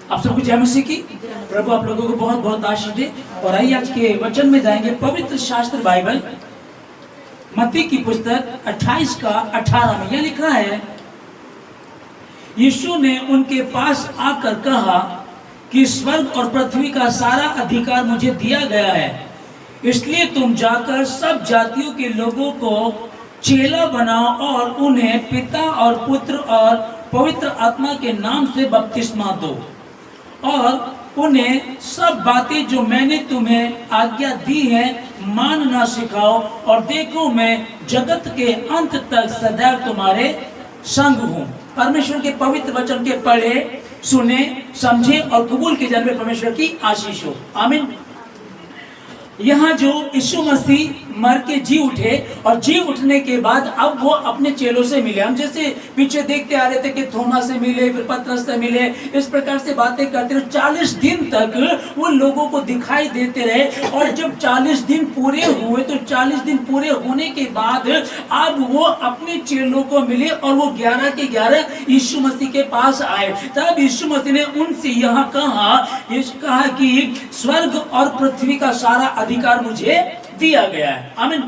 आप सबको जय मसीह की। प्रभु आप लोगों को बहुत बहुत आशीष दे। और आइए आज के वचन में जाएंगे। पवित्र शास्त्र बाइबल मत्ती की पुस्तक 28 का 18 में यह लिखा है, यीशु ने उनके पास आकर कहा कि स्वर्ग और पृथ्वी का सारा अधिकार मुझे दिया गया है, इसलिए तुम जाकर सब जातियों के लोगों को चेला बनाओ और उन्हें पिता और पुत्र और पवित्र आत्मा के नाम से बपतिस्मा दो और उन्हें सब बातें जो मैंने तुम्हें आज्ञा दी है मानना सिखाओ, और देखो मैं जगत के अंत तक सदैव तुम्हारे संग हूँ। परमेश्वर के पवित्र वचन के पढ़े, सुने, समझे और कबूल किए जाने में परमेश्वर की आशीष हो। आमीन। यहाँ जो यीशु मसीह मर के जी उठे और जी उठने के बाद अब वो अपने चेलों से मिले। हम जैसे पीछे देखते आ रहे थे कि थोमा से मिले, फिर पतरस से मिले, इस प्रकार से बातें करते रहे। 40 दिन तक वो लोगों को दिखाई देते रहे। और जब 40 दिन पूरे हुए तो 40 दिन पूरे होने के बाद अब वो अपने चेलों को मिले और वो 11 के 11 यीशु मसीह के पास आए। तब यीशु मसीह ने उनसे यहाँ कहा कि स्वर्ग और पृथ्वी का सारा अधिकार मुझे दिया गया है। आमीन।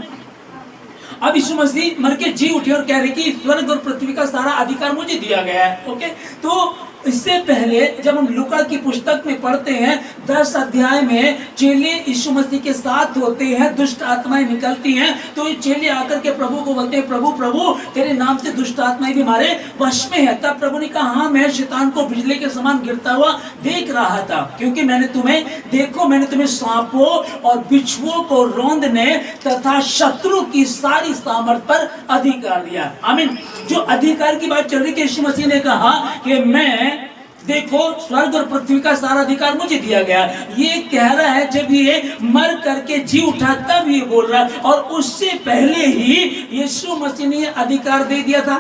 अब यीशु मसीह मर के जी उठे और कह रहे कि स्वर्ग और पृथ्वी का सारा अधिकार मुझे दिया गया है। ओके, तो इससे पहले जब हम लूका की पुस्तक में पढ़ते हैं 10 अध्याय में चेले यीशु मसीह के साथ होते हैं, दुष्ट आत्माएं निकलती हैं, तो ये चेले आकर के प्रभु को बोलते हैं, प्रभु प्रभु तेरे नाम से दुष्ट आत्माएं भी हमारे वश में है। तब प्रभु ने कहा, हाँ मैं शैतान को बिजली के समान गिरता हुआ देख रहा था, क्योंकि मैंने तुम्हें सांपों और बिच्छुओं को रौंदने तथा शत्रु की सारी सामर्थ पर अधिकार दिया। आमीन। जो अधिकार की बात चल रही है, यीशु मसीह ने कहा कि मैं देखो स्वर्ग और पृथ्वी का सारा अधिकार मुझे दिया गया। ये कह रहा है जब ये मर करके जी उठा तब ये बोल रहा है, और उससे पहले ही यीशु मसीह ने अधिकार दे दिया था।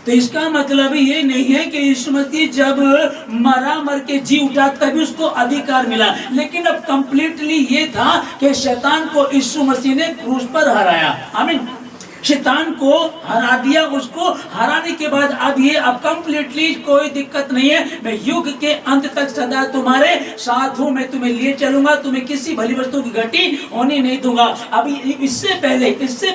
तो इसका मतलब ये नहीं है कि यीशु मसीह जब मर के जी उठा तभी उसको अधिकार मिला, लेकिन अब कंप्लीटली ये था कि शैतान को यीशु मसीह ने क्रूस पर हराया। आमीन। शैतान को हरा दिया। उसको हराने के बाद अब कंप्लीटली कोई दिक्कत नहीं है। मैं युग के अंत तक सदा तुम्हारे साथ हूँ, मैं तुम्हें लिए चलूंगा, तुम्हें किसी भली वस्तु की घटी होने नहीं दूंगा। अभी इससे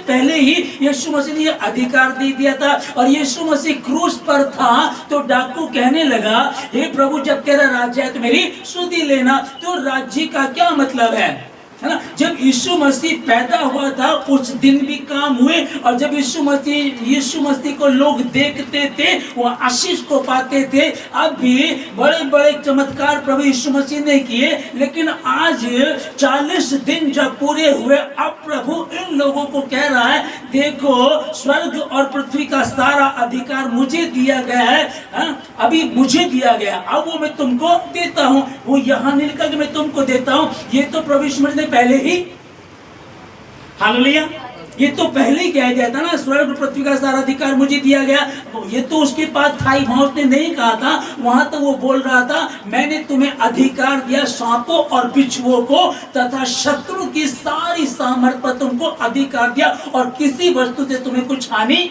पहले ही यीशु मसीह ने अधिकार दे दिया था। और यीशु मसीह क्रूस पर था तो डाकू कहने लगा, हे प्रभु जब तेरा राज्य है तो मेरी सुधि लेना। तो राज्य का क्या मतलब है ना? जब यीशु मसीह पैदा हुआ था उस दिन भी काम हुए, और जब यीशु मसीह को लोग देखते थे वो आशीष को पाते थे। अब भी बड़े बड़े चमत्कार प्रभु यीशु मसीह ने किए, लेकिन आज 40 दिन जब पूरे हुए अब प्रभु इन लोगों को कह रहा है, देखो स्वर्ग और पृथ्वी का सारा अधिकार मुझे दिया गया है। अभी मुझे दिया गया, अब वो मैं तुमको देता हूँ। वो यहाँ नहीं लिखा कि मैं तुमको देता हूँ, ये तो प्रभु यीशु मसीह ने पहले ही, हालेलुया, ये तो पहले ही कह दिया था ना, स्वर्ग और पृथ्वी का सारा अधिकार मुझे दिया गया। ये तो उसके पास था ही, वहां उसने नहीं कहा था। वहां तो वो बोल रहा था, मैंने तुम्हें अधिकार दिया सांपों और बिच्छुओं को तथा शत्रु की सारी सामर्थ पर तुमको अधिकार दिया, और किसी वस्तु से तुम्हें कुछ हानि,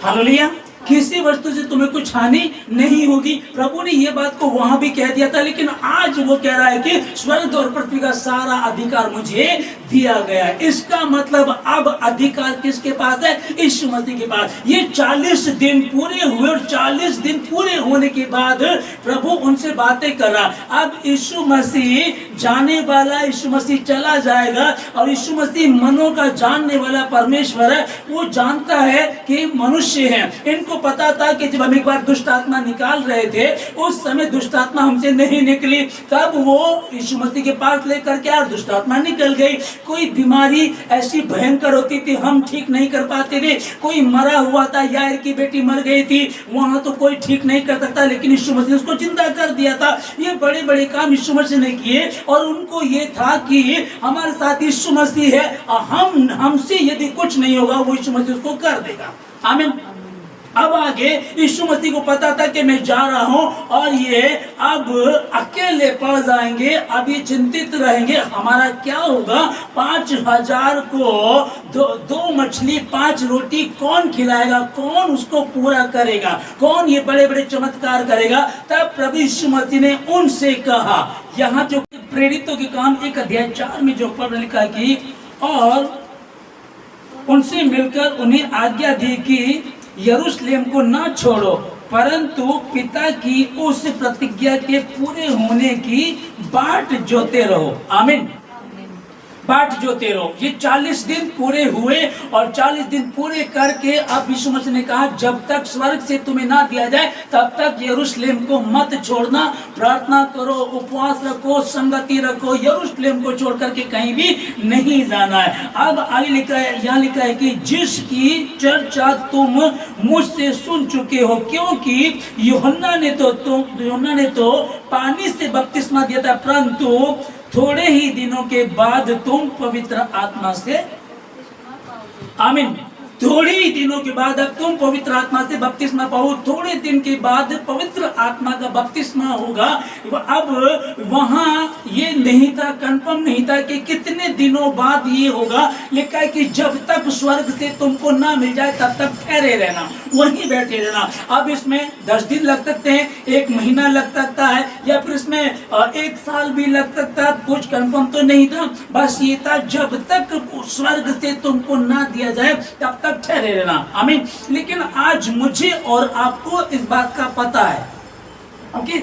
हालेलुया, किसी वस्तु से तुम्हें कुछ हानि नहीं होगी। प्रभु ने ये बात को वहां भी कह दिया था, लेकिन आज वो कह रहा है कि स्वर्ग और पृथ्वी का सारा अधिकार मुझे दिया गया है। इसका मतलब अब अधिकार किसके पास है? यीशु मसीह के पास। ये 40 दिन पूरे हुए, और 40 दिन पूरे होने के बाद प्रभु उनसे बातें कर रहा। अब यीशु मसीह जाने वाला, यीशु मसीह चला जाएगा, और यीशु मसीह मनों का जानने वाला परमेश्वर है। वो जानता है कि मनुष्य है। इनको पता था कि जब हम एक बार दुष्ट आत्मा निकाल रहे थे उस समय दुष्ट आत्मा हमसे नहीं निकली, तब वो यीशु मसीह के पास लेकर के और दुष्ट आत्मा निकल गई। कोई बीमारी ऐसी भयंकर होती थी हम ठीक नहीं कर पाते थे। कोई मरा हुआ था, यार की बेटी मर गई थी, वहां तो कोई ठीक नहीं कर सकता, लेकिन यीशु मसीह ने उसको जिंदा कर दिया था। ये बड़े बड़े काम यीशु मसीह ने किए, और उनको ये था कि हमारे साथ यीशु मसीह है, हमसे यदि कुछ नहीं होगा वो यीशु मसीह उसको कर देगा। आमीन। अब आगे यीशु मसीह को पता था कि मैं जा रहा हूं और ये अब अकेले पड़ जाएंगे, अब ये चिंतित रहेंगे हमारा क्या होगा। 5,000 को दो मछली 5 रोटी कौन खिलाएगा, कौन उसको पूरा करेगा, कौन ये बड़े बड़े चमत्कार करेगा। तब प्रभु यीशु मसीह ने उनसे कहा, यहाँ जो प्रेरितों के काम 1 अध्याय 4 में जो पढ़ लिखा कि और उनसे मिलकर उन्हें आज्ञा दी कि यरूशलेम को न छोड़ो, परंतु पिता की उस प्रतिज्ञा के पूरे होने की बाट जोते रहो। आमीन। बाट जोते रहो। ये 40 दिन पूरे हुए और 40 दिन पूरे करके अब यीशु मसीह ने कहा जब तक स्वर्ग से तुम्हें ना दिया जाए तब तक यरूशलेम को मत छोड़ना। प्रार्थना करो, उपवास रखो, संगति रखो, यरूशलेम को छोड़ करके कहीं भी नहीं जाना है। अब आगे लिखा है, यहाँ लिखा है कि जिसकी चर्चा तुम मुझसे सुन चुके हो, क्योंकि यूहन्ना ने तो पानी से बपतिस्मा दिया था, परंतु थोड़े ही दिनों के बाद तुम पवित्र आत्मा से, आमीन, थोड़े ही दिनों के बाद अब तुम पवित्र आत्मा से बपतिस्मा पाओ। थोड़े दिन के बाद पवित्र आत्मा का बपतिस्मा होगा। अब वहां ये नहीं था, कंफर्म नहीं था कि कितने दिनों बाद ये होगा। लिखा है कि जब तक स्वर्ग से तुमको ना मिल जाए तब तक ठहरे रहना, वहीं बैठे रहना। अब इसमें 10 दिन लग सकते हैं, 1 महीना लग सकता है, या फिर इसमें 1 साल भी लग सकता है, कुछ कंफर्म तो नहीं था। बस ये था जब तक स्वर्ग से तुमको ना दिया जाए तब तक ठहरे रहना। आमीन। लेकिन आज मुझे और आपको इस बात का पता है। ओके,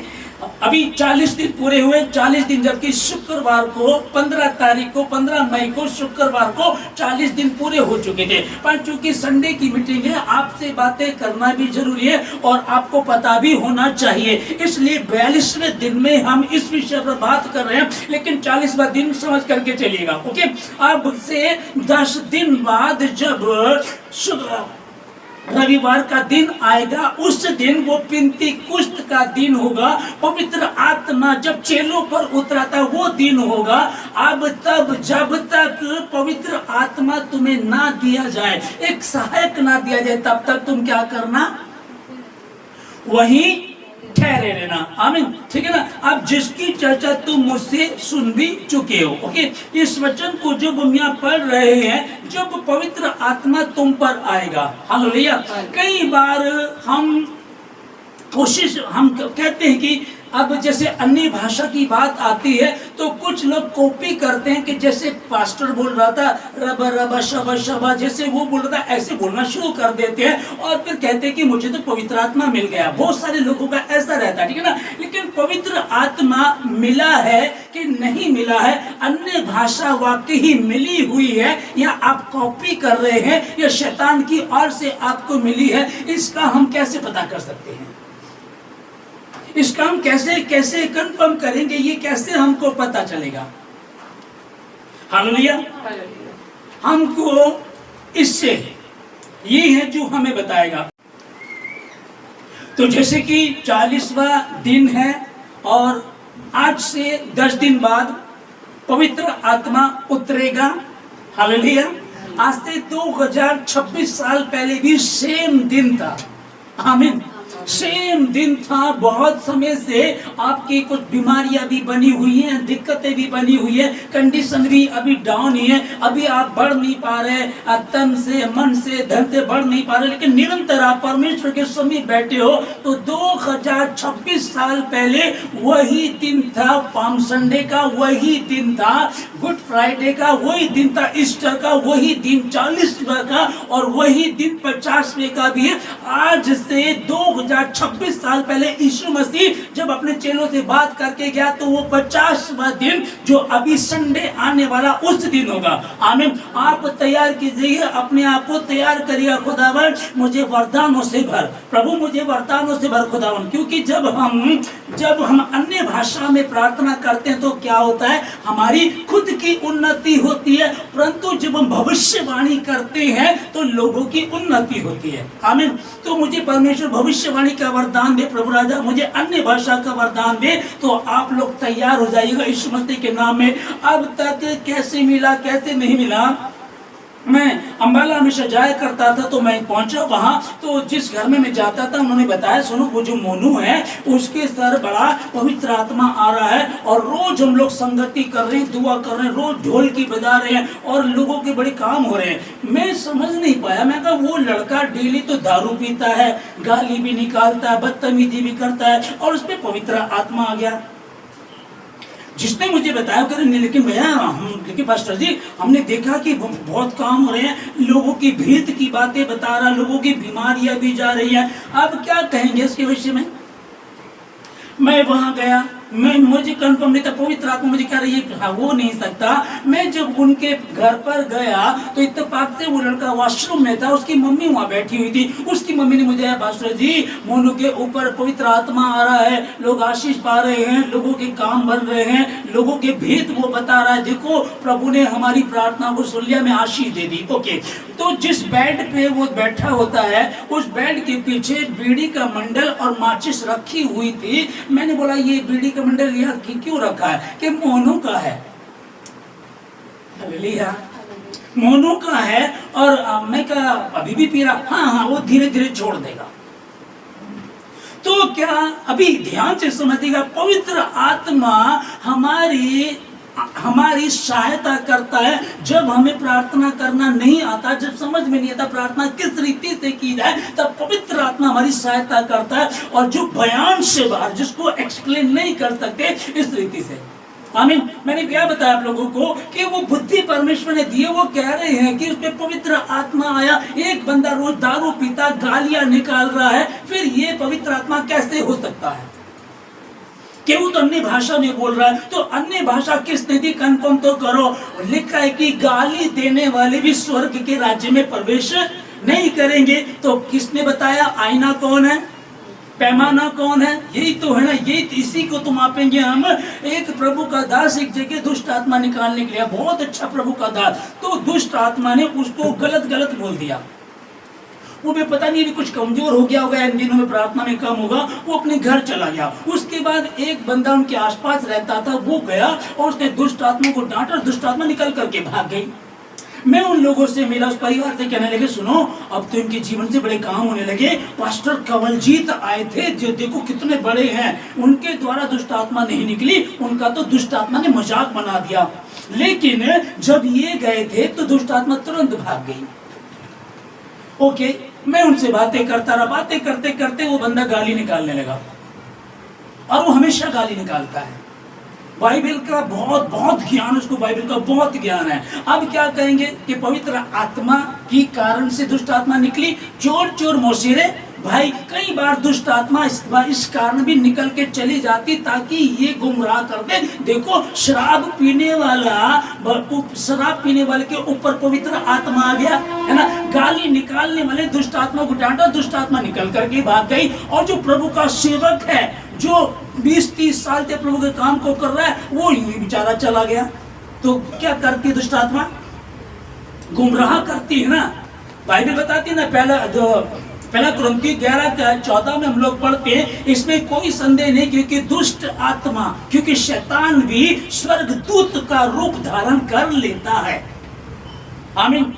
अभी 40 दिन पूरे हुए, 40 दिन, जबकि शुक्रवार को 15 तारीख को 15 मई को शुक्रवार को 40 दिन पूरे हो चुके थे। पर चूंकि संडे की मीटिंग है, आपसे बातें करना भी जरूरी है और आपको पता भी होना चाहिए, इसलिए 42वें दिन में हम इस विषय पर बात कर रहे हैं। लेकिन 40वां दिन समझ करके चलिएगा। ओके, अब से 10 दिन बाद जब रविवार का दिन आएगा, उस दिन वो पिंतीकुस्त का दिन होगा। पवित्र आत्मा जब चेलों पर उतरा था वो दिन होगा। अब तब जब तक पवित्र आत्मा तुम्हें ना दिया जाए, एक सहायक ना दिया जाए, तब तक तुम क्या करना, वहीं ठहरे रहना। आमीन। ठीक है ना। अब जिसकी चर्चा तुम मुझसे सुन भी चुके हो। ओके, इस वचन को जब हम यहाँ पढ़ रहे हैं, जब पवित्र आत्मा तुम पर आएगा, हालेलुया। कई बार हम कहते हैं कि अब जैसे अन्य भाषा की बात आती है तो कुछ लोग कॉपी करते हैं कि जैसे पास्टर बोल रहा था रबा रबा शबा शबा, जैसे वो बोल रहा था ऐसे बोलना शुरू कर देते हैं और फिर कहते हैं कि मुझे तो पवित्र आत्मा मिल गया। बहुत सारे लोगों का ऐसा रहता है, ठीक है ना। लेकिन पवित्र आत्मा मिला है कि नहीं मिला है, अन्य भाषा वाकई ही मिली हुई है या आप कॉपी कर रहे हैं या शैतान की ओर से आपको मिली है, इसका हम कैसे पता कर सकते हैं? इसका हम कैसे कंफर्म करेंगे? ये कैसे हमको पता चलेगा? हालेलुया। हमको इससे ये है जो हमें बताएगा। तो जैसे कि 40वां दिन है और आज से 10 दिन बाद पवित्र आत्मा उतरेगा। हालेलुया। आज से 2026 साल पहले भी सेम दिन था। आमीन। सेम दिन था। बहुत समय से आपकी कुछ बीमारियां भी बनी हुई हैं, दिक्कतें भी बनी हुई है, कंडीशन भी अभी डाउन ही है, अभी आप बढ़ नहीं पा रहे, तन से, मन से, धन से बढ़ नहीं पा रहे, लेकिन निरंतर आप परमेश्वर के समीप बैठे हो। तो 2026 साल पहले वही दिन था, पाम संडे का वही दिन था, गुड फ्राइडे का वही दिन था, ईस्टर का वही दिन 40वां का और वही दिन 50वें का भी है। आज से 2026 साल पहले यीशु मसीह जब अपने चेलों से बात करके गया तो वो 50वां दिन जो अभी संडे आने वाला उस दिन होगा। आमीन। आप तैयार कीजिए, अपने आप को तैयार करिए। खुदावन मुझे वरदानों से भर, प्रभु मुझे वरदानों से भर खुदावन। क्योंकि जब हम अन्य भाषा में प्रार्थना करते हैं तो क्या होता है, हमारी खुद की उन्नति होती है, परंतु जब हम भविष्यवाणी करते हैं तो लोगों की उन्नति होती है। आमीन। तो मुझे परमेश्वर भविष्यवाणी का वरदान दे, प्रभु राजा मुझे अन्य भाषा का वरदान दे। तो आप लोग तैयार हो जाइएगा यीशु मसीह के नाम में। अब तक कैसे मिला, कैसे नहीं मिला, मैं अम्बाला हमेशा जाया करता था, तो मैं पहुंचा वहां, तो जिस घर में मैं जाता था उन्होंने बताया, सुनो वो जो मोनू है उसके सर बड़ा पवित्र आत्मा आ रहा है और रोज हम लोग संगति कर रहे हैं, दुआ कर रहे हैं, रोज ढोल की बजा रहे हैं और लोगों के बड़े काम हो रहे हैं। मैं समझ नहीं पाया, मैं कहा वो लड़का डेली तो दारू पीता है, गाली भी निकालता है, बदतमीजी भी करता है और उसमें पवित्र आत्मा आ गया। जिसने मुझे बताया कर, लेकिन भैया लेकिन पास्टर जी हमने देखा कि बहुत काम हो रहे हैं, लोगों की भीत की बातें बता रहा, लोगों की बीमारियां भी जा रही हैं, अब क्या कहेंगे इसके विषय में। मैं वहां गया, मुझे कंफर्म नहीं था, पवित्र आत्मा मुझे कह रही है हो नहीं सकता। मैं जब उनके घर पर गया तो इत्तेफाक से वो लड़का वॉशरूम में था, उसकी मम्मी वहां बैठी हुई थी। उसकी मम्मी ने मुझे, पास्टर जी मोनू के ऊपर पवित्र आत्मा आ रहा है, लोग आशीष पा रहे हैं, लोगों के काम बन रहे हैं, लोगों के भेद वो बता रहा है, देखो प्रभु ने हमारी प्रार्थना को सुन लिया, मैं आशीष दे दी। ओके, तो जिस बेड पे वो बैठा होता है उस बेड के पीछे बीड़ी का मंडल और माचिस रखी हुई थी। मैंने बोला ये बीड़ी मंडल यहाँ क्यों रखा है, कि मोनू का है। हालेलुया, मोनू का है। और मैं कहा अभी भी पी रहा, हाँ वो धीरे धीरे छोड़ देगा। तो क्या अभी ध्यान से समझिएगा, पवित्र आत्मा हमारी सहायता करता है जब हमें प्रार्थना करना नहीं आता, जब समझ में नहीं आता प्रार्थना किस रीति से की जाए, तब पवित्र आत्मा हमारी सहायता करता है। और जो बयान से बाहर, जिसको एक्सप्लेन नहीं कर सकते, इस रीति से। आमीन। मैंने क्या बताया आप लोगों को कि वो बुद्धि परमेश्वर ने दी है। वो कह रहे हैं कि उसमें पवित्र आत्मा आया, एक बंदा रोज दारू पीता, गालियां निकाल रहा है, फिर ये पवित्र आत्मा कैसे हो सकता है कि वो तो अन्य भाषा में बोल रहा है। तो अन्य भाषा किसने दी, कंफर्म तो करो। लिखा है कि गाली देने वाले भी स्वर्ग के राज्य में प्रवेश नहीं करेंगे। तो किसने बताया, आईना कौन है, पैमाना कौन है, यही तो है ना, यही इसी को तो मापेंगे हम। एक प्रभु का दास एक जगह दुष्ट आत्मा निकालने के लिए, बहुत अच्छा प्रभु का दास, तो दुष्ट आत्मा ने उसको गलत बोल दिया। वो भी पता नहीं कुछ कमजोर हो गया होगा, इन दिनों में प्रार्थना में कम होगा, वो अपने घर चला गया। उसके बाद एक बंदा उनके आसपास रहता था, वो गया और उसने दुष्ट आत्मा को डांटा, दुष्ट आत्मा निकल करके भाग गई। मैं उन लोगों से मिला, उस परिवार से, कहने लगे सुनो अब तो इनके जीवन से बड़े काम होने लगे। पास्टर कंवलजीत आए थे, जो देखो कितने बड़े हैं, उनके द्वारा दुष्ट आत्मा नहीं निकली, उनका तो दुष्ट आत्मा ने मजाक बना दिया। लेकिन जब ये गए थे तो दुष्ट आत्मा तुरंत भाग गई। ओके, मैं उनसे बातें करता रहा, बातें करते करते वो बंदा गाली निकालने लगा, और वो हमेशा गाली निकालता है। बाइबल का बहुत ज्ञान, उसको बाइबल का बहुत ज्ञान है। अब क्या कहेंगे कि पवित्र आत्मा की कारण से दुष्ट आत्मा निकली, चोर चोर मौसीरे भाई। कई बार दुष्ट आत्मा इस कारण भी निकल के चली जाती ताकि ये गुमराह कर दे। देखो शराब पीने वाले के ऊपर पवित्र आत्मा आ गया है ना, गाली निकालने वाले दुष्ट आत्मा को डांटा, दुष्ट आत्मा निकल करके भाग गई। और जो प्रभु का सेवक है, जो 20-30 साल से प्रभु के काम को कर रहा है, वो ये बेचारा चला गया। तो क्या करती दुष्ट आत्मा, गुमराह करती है ना। बाइबल बताती है ना, पहला कुरिन्थियों 11:14 में हम लोग पढ़ते हैं, इसमें कोई संदेह नहीं, क्योंकि दुष्ट आत्मा, क्योंकि शैतान भी स्वर्गदूत का रूप धारण कर लेता है। आमीन।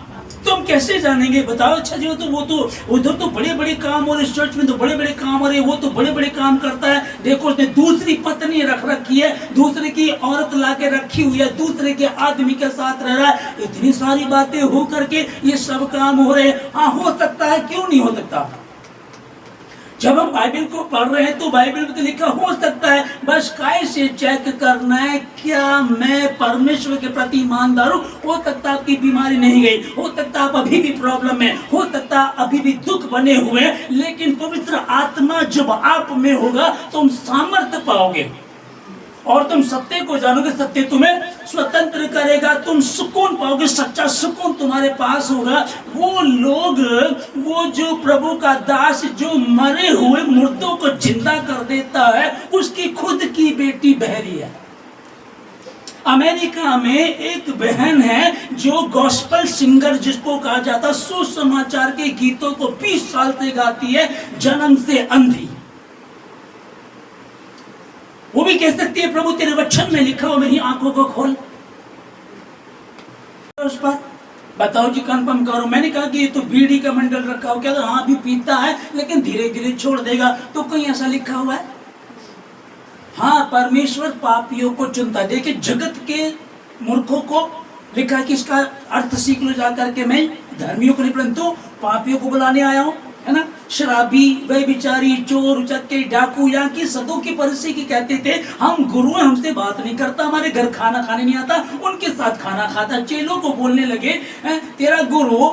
तुम कैसे जानेंगे बताओ। अच्छा जी, वो तो उधर तो बड़े बड़े काम हो रहे, चर्च में तो बड़े बड़े काम हो रहे, वो तो बड़े बड़े काम करता है। देखो उसने दूसरी पत्नी रख रखी है, दूसरे की औरत लाके रखी हुई है, दूसरे के आदमी के साथ रह रहा है। इतनी सारी बातें हो करके ये सब काम हो रहे हैं। हाँ हो सकता है, क्यों नहीं हो सकता। जब हम बाइबल को पढ़ रहे हैं तो बाइबल में तो लिखा हो सकता है, बस काय से चेक करना है क्या मैं परमेश्वर के प्रति ईमानदार हूँ। हो सकता आपकी बीमारी नहीं गई, हो सकता आप अभी भी प्रॉब्लम में, हो सकता अभी भी दुख बने हुए, लेकिन पवित्र आत्मा जब आप में होगा तुम सामर्थ्य पाओगे और तुम सत्य को जानोगे, सत्य तुम्हें स्वतंत्र करेगा, तुम सुकून पाओगे, सच्चा सुकून तुम्हारे पास होगा। वो लोग, वो जो प्रभु का दास जो मरे हुए मुर्दों को जिंदा कर देता है, उसकी खुद की बेटी बहरी है। अमेरिका में एक बहन है जो गॉस्पेल सिंगर जिसको कहा जाता, सुसमाचार के गीतों को 20 साल से गाती है, जन्म से अंधी। वो भी कह सकती है प्रभु तेरे वचन में लिखा हो मेरी आंखों को खोल। उस पर बताओ जी, कंफर्म करो। मैंने कहा कि ये तो बीड़ी का मंडल रखा हो, क्या? हाँ अभी पीता है लेकिन धीरे धीरे छोड़ देगा। तो कहीं ऐसा लिखा हुआ है? हाँ, परमेश्वर पापियों को चुनता है। देखिए, जगत के मूर्खों को लिखा है कि इसका अर्थ सीख लो जाकर के, मैं धर्मियों को नहीं परंतु पापियों को बुलाने आया हूँ, है ना। शराबी, व्यभिचारी, चोर, उचक्के, डाकू, यहाँ की सदों की परिस्थिति की कहते थे हम गुरु हैं, हमसे बात नहीं करता, हमारे घर खाना खाने नहीं आता, उनके साथ खाना खाता। चेलों को बोलने लगे, तेरा गुरु,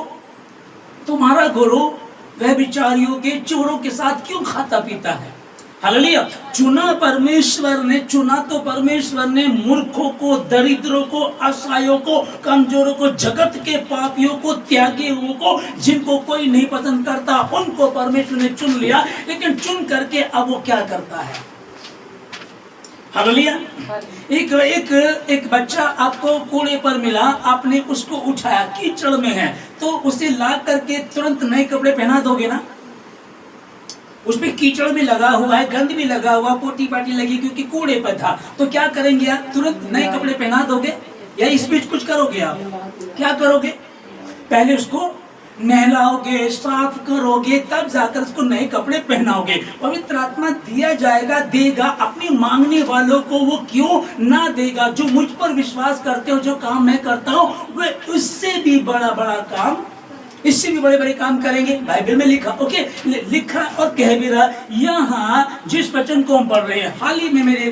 तुम्हारा गुरु व्यभिचारियों के, चोरों के साथ क्यों खाता पीता है? हालेलुया। चुना परमेश्वर ने, चुना तो परमेश्वर ने मूर्खों को, दरिद्रों को, असहायों को, कमजोरों को, जगत के पापियों को, त्यागे हुओं को, जिनको कोई नहीं पसंद करता, उनको परमेश्वर ने चुन लिया। लेकिन चुन करके अब वो क्या करता है? हालेलुया। एक बच्चा आपको कूड़े पर मिला, आपने उसको उठाया, कीचड़ में है, तो उसे ला करके तुरंत नए कपड़े पहना दोगे ना? उसपे कीचड़ भी लगा हुआ है, गंद भी लगा हुआ, पोटी पाटी लगी क्योंकि कूड़े पर था, तो क्या करेंगे आप? तुरंत नए कपड़े पहना दोगे या इस बीच कुछ करोगे? आप क्या करोगे? पहले उसको नहलाओगे, साफ करोगे, तब जाकर उसको नए कपड़े पहनाओगे। पवित्र आत्मा दिया जाएगा, देगा, अपनी मांगने वालों को वो क्यों ना देगा? जो मुझ पर विश्वास करते हो, जो काम मैं करता हूँ, वे उससे भी बड़ा बड़ा काम, इससे भी बड़े बड़े काम करेंगे। बाइबल में लिखा, ओके, लिखा और कह भी रहा। यहाँ जिस वचन को हम पढ़ रहे हैं, हाल ही में मेरे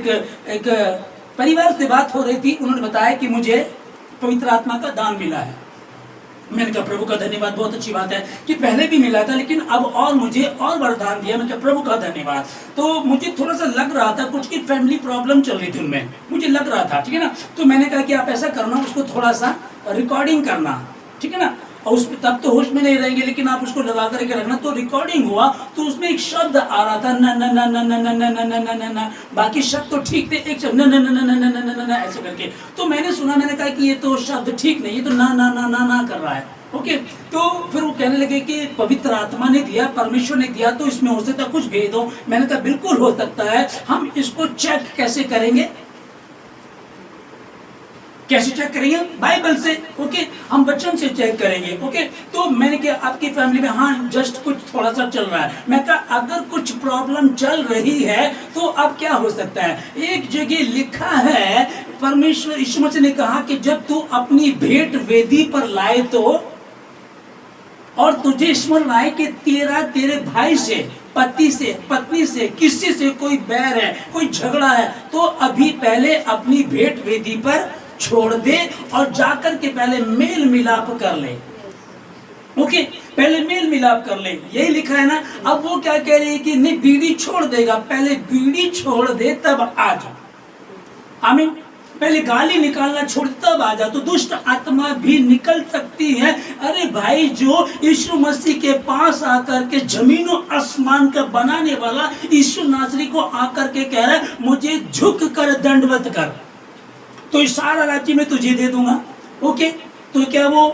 एक परिवार से बात हो रही थी, उन्होंने बताया कि मुझे पवित्र आत्मा का दान मिला है। मैंने कहा प्रभु का धन्यवाद, बहुत अच्छी बात है कि पहले भी मिला था लेकिन अब और मुझे और वरदान दिया। मैं कहा प्रभु का धन्यवाद। तो मुझे थोड़ा सा लग रहा था कुछ की फैमिली प्रॉब्लम चल रही थी उनमें, मुझे लग रहा था, ठीक है ना। तो मैंने कहा कि आप ऐसा करना, उसको थोड़ा सा रिकॉर्डिंग करना, ठीक है ना। और उस तब तो होश में नहीं रहेंगे लेकिन आप उसको लगा करके रखना। तो रिकॉर्डिंग हुआ तो उसमें एक शब्द आ रहा था न न न न न न न न न न न, बाकी शब्द तो ठीक थे, एक शब्द न न न न न न न न ऐसे करके। तो मैंने सुना, मैंने कहा कि ये तो शब्द ठीक नहीं, ये तो ना ना ना ना ना कर रहा है। ओके, तो फिर वो कहने लगे कि पवित्र आत्मा ने दिया, परमेश्वर ने दिया, तो इसमें हो सकता कुछ भेद हो। मैंने कहा बिल्कुल हो सकता है। हम इसको चेक कैसे करेंगे? कैसे चेक करेंगे? बाइबल से। ओके, हम वचन से चेक करेंगे। ओके, तो मैंने कहा आपकी फैमिली में हाँ जस्ट कुछ थोड़ा सा चल रहा है। मैं कहा अगर कुछ प्रॉब्लम चल रही है तो अब क्या हो सकता है? एक जगह लिखा है, परमेश्वर यीशु मसीह ने कहा कि जब तू अपनी भेंट वेदी पर लाए तो, और तुझे स्मरण आए कि तेरे भाई से, पति से, पत्नी से, किसी से कोई बैर है, कोई झगड़ा है, तो अभी पहले अपनी भेंट वेदी पर छोड़ दे और जाकर के पहले मेल मिलाप कर ले। ओके, पहले मेल मिलाप कर ले, यही लिखा है ना। अब वो क्या कह रही है कि नहीं बीड़ी छोड़ देगा, पहले बीड़ी छोड़ दे तब आ जा। आमीन। पहले गाली निकालना छोड़ तब आ जा, तो दुष्ट आत्मा भी निकल सकती है। अरे भाई, जो यीशु मसीह के पास आकर के जमीन और आसमान का बनाने वाला यीशु नासरी को आकर के कह रहा है मुझे झुक कर दंडवत कर, तो इस सारा राज्य में तुझे दे दूंगा। ओके, तो क्या वो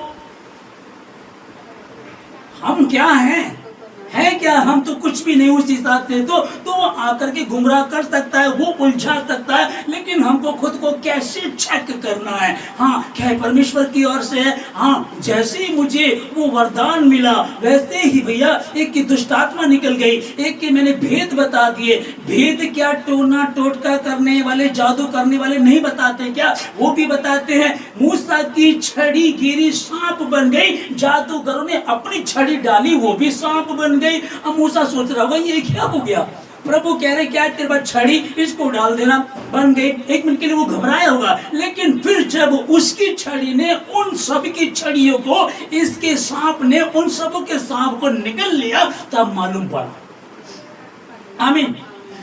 हम क्या हैं? है क्या? हम तो कुछ भी नहीं उस हिसाब से। तो वो आकर के गुमराह कर सकता है, वो उलझा सकता है, लेकिन हमको खुद को कैसे चेक करना है? हाँ, क्या परमेश्वर की ओर से है? हाँ, जैसे ही मुझे वो वरदान मिला वैसे ही भैया एक की दुष्टात्मा निकल गई, एक के मैंने भेद बता दिए। भेद क्या टोना टोटका करने वाले, जादू करने वाले नहीं बताते क्या? वो भी बताते हैं। मूसा की छड़ी गिरी, सांप बन गई, जादूगरों ने अपनी छड़ी डाली, वो भी सांप बन गई। अब मूसा सोच रहा होगा ये क्या हो गया? प्रभु कह रहे क्या तेरे पास छड़ी, इसको डाल देना, बन गई। एक मिनट के लिए वो घबराया होगा, लेकिन फिर जब उसकी छड़ी ने उन सब की छड़ियों को, इसके सांप ने उन सबों के सांप को निकल लिया, तब मालूम पड़ा। आमीन।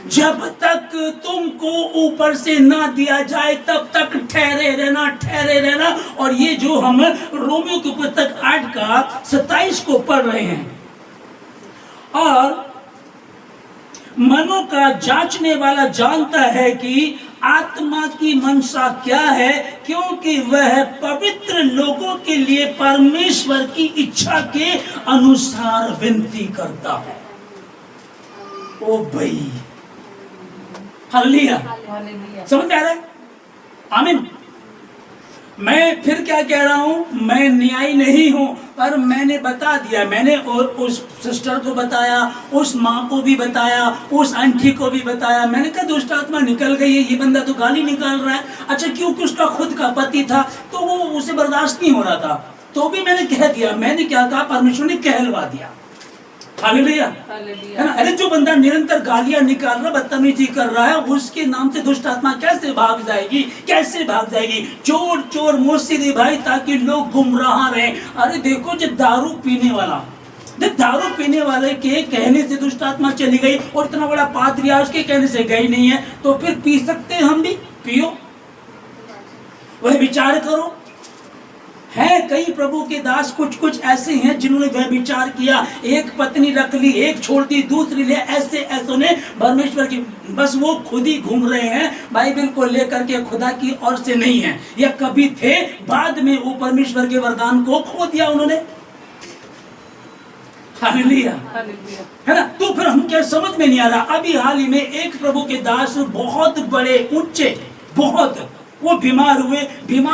जब तक तुमको ऊपर से ना दिया जाए तब तक ठहरे रहना, ठहरे रहना। और ये जो हम रोमियो की पुस्तक 8 का 27 को पढ़ रहे हैं, और मनों का जांचने वाला जानता है कि आत्मा की मनसा क्या है, क्योंकि वह पवित्र लोगों के लिए परमेश्वर की इच्छा के अनुसार विनती करता है। ओ भाई, हालेलुया, समझ आ रहा है? आमीन। मैं फिर क्या कह रहा हूं, मैं न्यायी नहीं हूं, पर मैंने बता दिया, मैंने और उस सिस्टर को बताया, उस माँ को भी बताया, उस आंटी को भी बताया। मैंने कहा दुष्ट आत्मा निकल गई है, ये बंदा तो गाली निकाल रहा है। अच्छा, क्योंकि उसका खुद का पति था तो वो उसे बर्दाश्त नहीं हो रहा था, तो भी मैंने कह दिया। मैंने क्या कहा, परमेश्वर ने कहलवा दिया। हालेलुया, है ना। अरे जो बंदा निरंतर गालियां निकाल रहा, बदतमीजी कर रहा है, उसके नाम से दुष्ट आत्मा कैसे भाग जाएगी, कैसे भाग जाएगी। चोर चोर मुर्शिद भाई, ताकि लोग गुमराह रहे। अरे देखो, जो दारू पीने वाला, दारू पीने वाले के कहने से दुष्ट आत्मा चली गई, और इतना बड़ा पादरी उसके कहने से गई नहीं है, तो फिर पी सकते हैं हम भी, पियो। वह विचार करो। है कई प्रभु के दास कुछ कुछ ऐसे हैं जिन्होंने वह विचार किया, एक पत्नी रख ली, एक छोड़ दी, दूसरी ले, ऐसे ऐसों ने परमेश्वर की, बस वो खुद ही घूम रहे हैं, बाइबल को लेकर के खुदा की ओर से नहीं है, या कभी थे, बाद में वो परमेश्वर के वरदान को खो दिया उन्होंने। हालेलुया, है ना। तो फिर हम क्या, समझ में नहीं आ रहा। अभी हाल ही में एक प्रभु के दास बहुत बड़े ऊंचे, बहुत, वो बीमार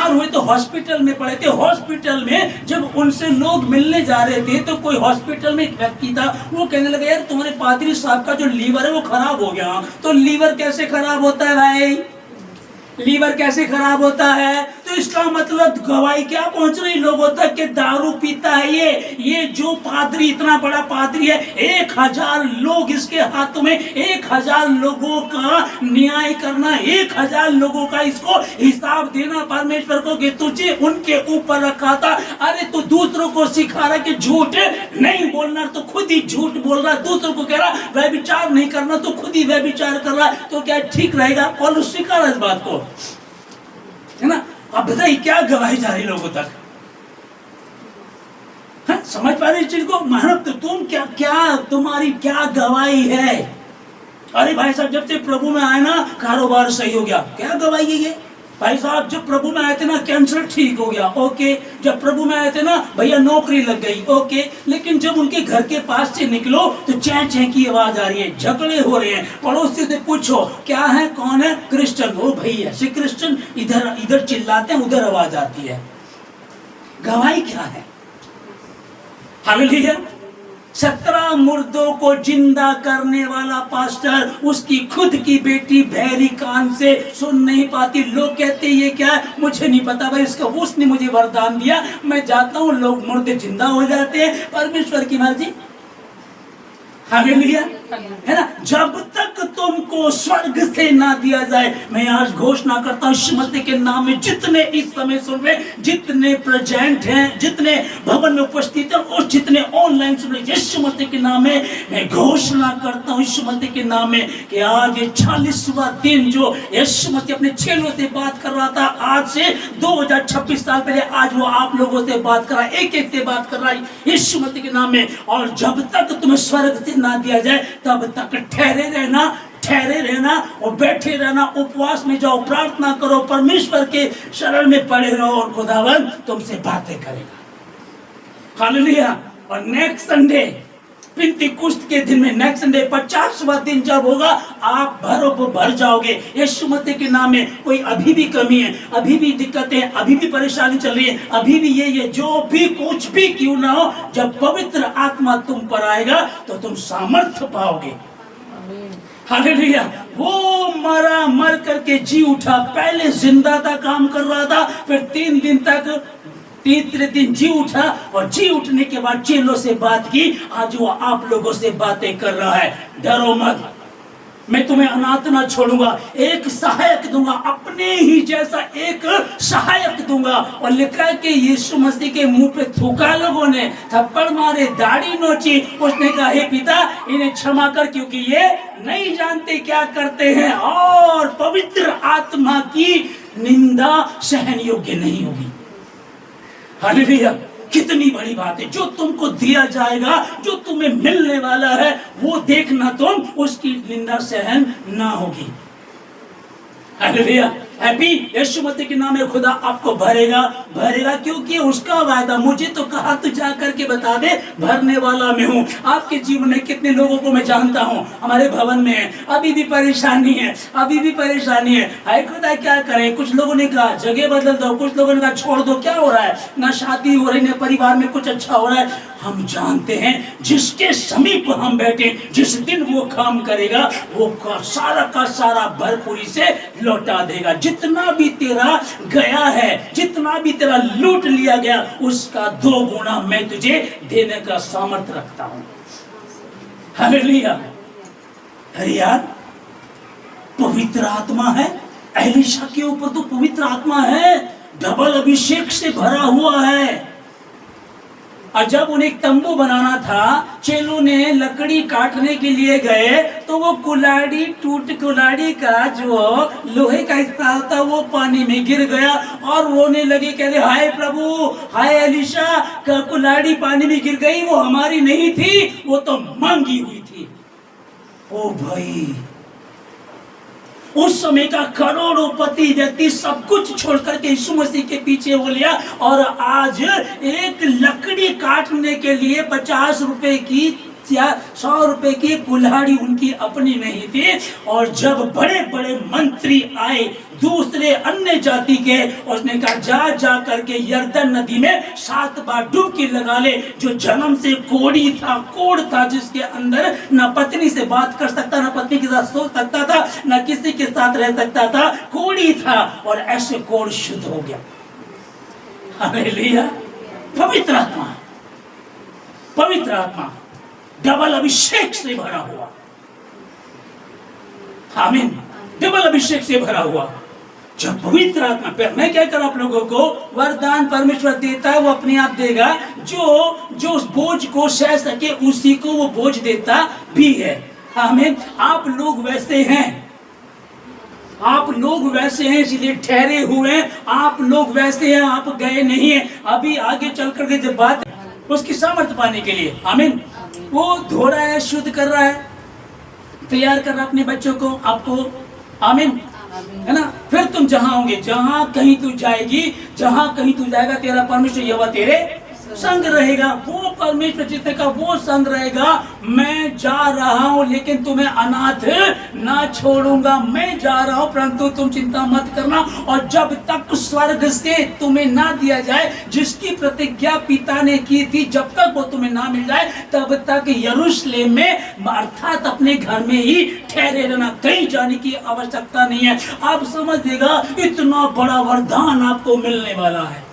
हुए तो हॉस्पिटल में पड़े थे। हॉस्पिटल में जब उनसे लोग मिलने जा रहे थे, तो कोई हॉस्पिटल में एक व्यक्ति था, वो कहने लगा, यार तुम्हारे पादरी साहब का जो लीवर है वो खराब हो गया। तो लीवर कैसे खराब होता है भाई, लीवर कैसे खराब होता है? तो इसका मतलब गवाही क्या पहुंच रही लोगों तक कि दारू पीता है ये जो पादरी, इतना बड़ा पादरी है, 1000 लोग इसके हाथों में, 1000 लोगों का न्याय करना, 1000 लोगों का इसको हिसाब देना परमेश्वर को, कि तुझे उनके ऊपर रखा था। अरे तो दूसरों को सिखा रहा कि झूठ नहीं बोलना, तो खुद ही झूठ बोल रहा। दूसरों को कह रहा वह विचार नहीं करना, तो खुद ही वह विचार कर रहा। तो क्या ठीक रहेगा? पौलुस सिखा रहा इस बात को, है ना। अब बताइए क्या गवाही जा रही लोगों तक, है? समझ पा रहे इस चीज को? मेहनत तो तुम क्या तुम्हारी क्या गवाही है? अरे भाई साहब, जब से प्रभु में आए ना, कारोबार सही हो गया। क्या गवाही है ये? भाई साहब, जब प्रभु में आए थे ना, कैंसर ठीक हो गया, ओके। जब प्रभु में आए थे ना भैया, नौकरी लग गई, ओके। लेकिन जब उनके घर के पास से निकलो तो चैं चैं की आवाज आ रही है, झगड़े हो रहे हैं। पड़ोसी से पूछो क्या है, कौन है? क्रिश्चियन। ओ भैया से क्रिश्चियन, इधर चिल्लाते हैं, उधर आवाज आती है। गवाही क्या है? हालेलुया। 17 मुर्दों को जिंदा करने वाला पास्टर, उसकी खुद की बेटी बहरी कान से सुन नहीं पाती। लोग कहते ये क्या है? मुझे नहीं पता भाई, इसका उसने मुझे वरदान दिया, मैं जाता हूँ, लोग मुर्दे जिंदा हो जाते हैं। परमेश्वर की मर्जी। हालेलुया, है ना। जब तक तुमको स्वर्ग से ना दिया जाए, मैं आज घोषणा करता हूँ यीशु मसीह के नाम में, जितने इस समय सुन रहे, जितने प्रेजेंट हैं, जितने भवन में उपस्थित हैं, और जितने ऑनलाइन सुन रहे, यीशु मसीह के नाम में मैं घोषणा करता हूँ यीशु मसीह के नाम में, कि आज ये 40वां दिन जो यीशु मसीह अपने चेलों से बात कर रहा था, आज से 2026 साल पहले, आज वो आप लोगों से बात कर रहा है, एक से बात कर रहा है यीशु मसीह के नाम में। और जब तक तुम्हें स्वर्ग से ना दिया जाए, तब तक ठहरे रहना और बैठे रहना, उपवास में जाओ, प्रार्थना करो, परमेश्वर के शरण में पड़े रहो, और खुदावन तुमसे बातें करेगा। हालेलुया। और नेक्स्ट संडे, पिंतीकुस्त के दिन में, नेक्स्ट संडे 50वां दिन जब होगा, आप भर जाओगे यीशु मसीह के नाम में। कोई अभी भी कमी है, अभी भी दिक्कतें, अभी भी परेशानी चल रही है, अभी भी ये जो भी कुछ भी क्यों ना हो, जब पवित्र आत्मा तुम पर आएगा तो तुम सामर्थ्य पाओगे। हालेलुया। वो मर करके जी उठा, पहले जिंदा था, काम कर रहा था, फिर 3 दिन तक, तीसरे दिन जी उठा, और जी उठने के बाद चेलों से बात की। आज वो आप लोगों से बातें कर रहा है। डरो मत, मैं तुम्हें अनाथ ना छोड़ूंगा, एक सहायक दूंगा, अपने ही जैसा एक सहायक दूंगा। और लिखा है कि यीशु मसीह के मुंह पे थूका, लोगों ने थप्पड़ मारे, दाढ़ी नोची। उसने कहा, हे पिता, इन्हें क्षमा कर, क्योंकि ये नहीं जानते क्या करते हैं। और पवित्र आत्मा की निंदा सहन योग्य नहीं होगी। हालेलुया। कितनी बड़ी बात है। जो तुमको दिया जाएगा, जो तुम्हें मिलने वाला है, वो देखना तुम, उसकी निंदा सहन ना होगी। हालेलुया। हैप्पी यीशु मसीह के नाम में खुदा आपको भरेगा भरेगा, क्योंकि उसका वायदा, मुझे तो कहा तू जा करके बता दे, भरने वाला मैं हूँ। आपके जीवन में कितने लोगों को मैं जानता हूँ हमारे भवन में है, अभी भी परेशानी है, अभी भी परेशानी है। हाय खुदा क्या करें। कुछ लोगों ने कहा जगह बदल दो, कुछ लोगों ने कहा छोड़ दो, क्या हो रहा है, ना शादी हो रही, ना परिवार में कुछ अच्छा हो रहा है। हम जानते हैं जिसके समीप हम बैठे, जिस दिन वो काम करेगा वो सारा का सारा भरपूरी से लौटा देगा। जितना भी तेरा गया है, जितना भी तेरा लूट लिया गया, उसका 2 गुना मैं तुझे देने का सामर्थ्य रखता हूं। हालेलुया। अरे यार, पवित्र आत्मा है एलीशा के ऊपर, तो पवित्र आत्मा है, डबल अभिषेक से भरा हुआ है। और जब उन्हें तंबू बनाना था, चेलों ने लकड़ी काटने के लिए गए, तो वो कुलाड़ी का जो लोहे का हिस्सा होता वो पानी में गिर गया और रोने लगे, कह रहे हाय प्रभु, हाय एलीशा, कुलाड़ी पानी में गिर गई, वो हमारी नहीं थी, वो तो मांगी हुई थी। ओ भाई, उस समय का करोड़पति व्यक्ति सब कुछ छोड़कर के यीशु मसीह के पीछे हो लिया, और आज एक लकड़ी काटने के लिए 50 रुपए की या 100 रुपए की कुल्हाड़ी उनकी अपनी नहीं थी। और जब बड़े बड़े मंत्री आए दूसरे अन्य जाति के, उसने कहा जा करके यरदन नदी में 7 बार डुबकी लगा ले। जो जन्म से कोढ़ था, जिसके अंदर न पत्नी से बात कर सकता, न पत्नी के साथ सो सकता था, न किसी के साथ रह सकता था, कोढ़ी था, और ऐसे कोढ़ शुद्ध हो गया। हालेलुया। पवित्र आत्मा, पवित्र आत्मा डबल अभिषेक से भरा हुआ, आमीन, डबल अभिषेक से भरा हुआ। जब पवित्र आत्मा, मैं क्या करूं आप लोगों को, वरदान परमेश्वर देता है, वो अपने आप देगा। जो उस बोझ को सह सके उसी को वो बोझ देता भी है। आमीन। आप लोग वैसे हैं, आप लोग वैसे हैं इसलिए ठहरे हुए हैं, आप लोग वैसे हैं, आप गए नहीं हैं। अभी आगे चल करके जब बात उसकी सामर्थ्य पाने के लिए, आमीन, वो धो रहा है, शुद्ध कर रहा है, तैयार कर रहा है अपने बच्चों को, आपको, आमीन, है ना। फिर तुम जहां होंगे, जहां कहीं तू जाएगी, जहां कहीं तू जाएगा, तेरा परमेश्वर यहोवा तेरे संग रहेगा। वो परमेश्वर जिसने कहा वो संग रहेगा। मैं जा रहा हूं लेकिन तुम्हें अनाथ ना छोड़ूंगा, मैं जा रहा हूं परंतु तुम चिंता मत करना। और जब तक स्वर्ग से तुम्हें ना दिया जाए, जिसकी प्रतिज्ञा पिता ने की थी, जब तक वो तुम्हें ना मिल जाए, तब तक यरूशलेम में अर्थात अपने घर में ही ठहरे रहना, कहीं जाने की आवश्यकता नहीं है। आप समझिएगा, इतना बड़ा वरदान आपको मिलने वाला है,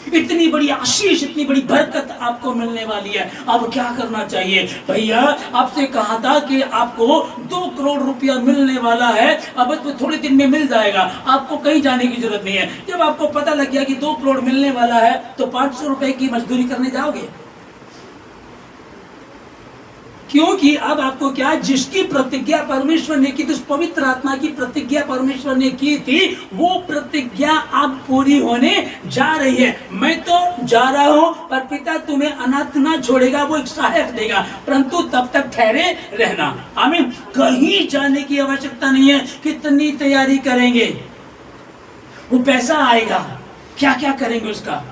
इतनी बड़ी आशीष, इतनी बड़ी बरकत आपको मिलने वाली है। अब क्या करना चाहिए भैया? आपसे कहा था कि आपको 2 करोड़ रुपया मिलने वाला है, अब तो थोड़े दिन में मिल जाएगा, आपको कहीं जाने की जरूरत नहीं है। जब आपको पता लग गया कि 2 करोड़ मिलने वाला है, तो 500 रुपए की मजदूरी करने जाओगे? क्योंकि अब आपको क्या, जिसकी प्रतिज्ञा परमेश्वर ने की थी, उस पवित्र आत्मा की प्रतिज्ञा परमेश्वर ने की थी, वो प्रतिज्ञा अब पूरी होने जा रही है। मैं तो जा रहा हूं, पर पिता तुम्हें अनाथ ना छोड़ेगा, वो एक सहायक देगा, परंतु तब तक ठहरे रहना। आमीन। कहीं जाने की आवश्यकता नहीं है। कितनी तैयारी करेंगे, वो पैसा आएगा, क्या क्या करेंगे उसका,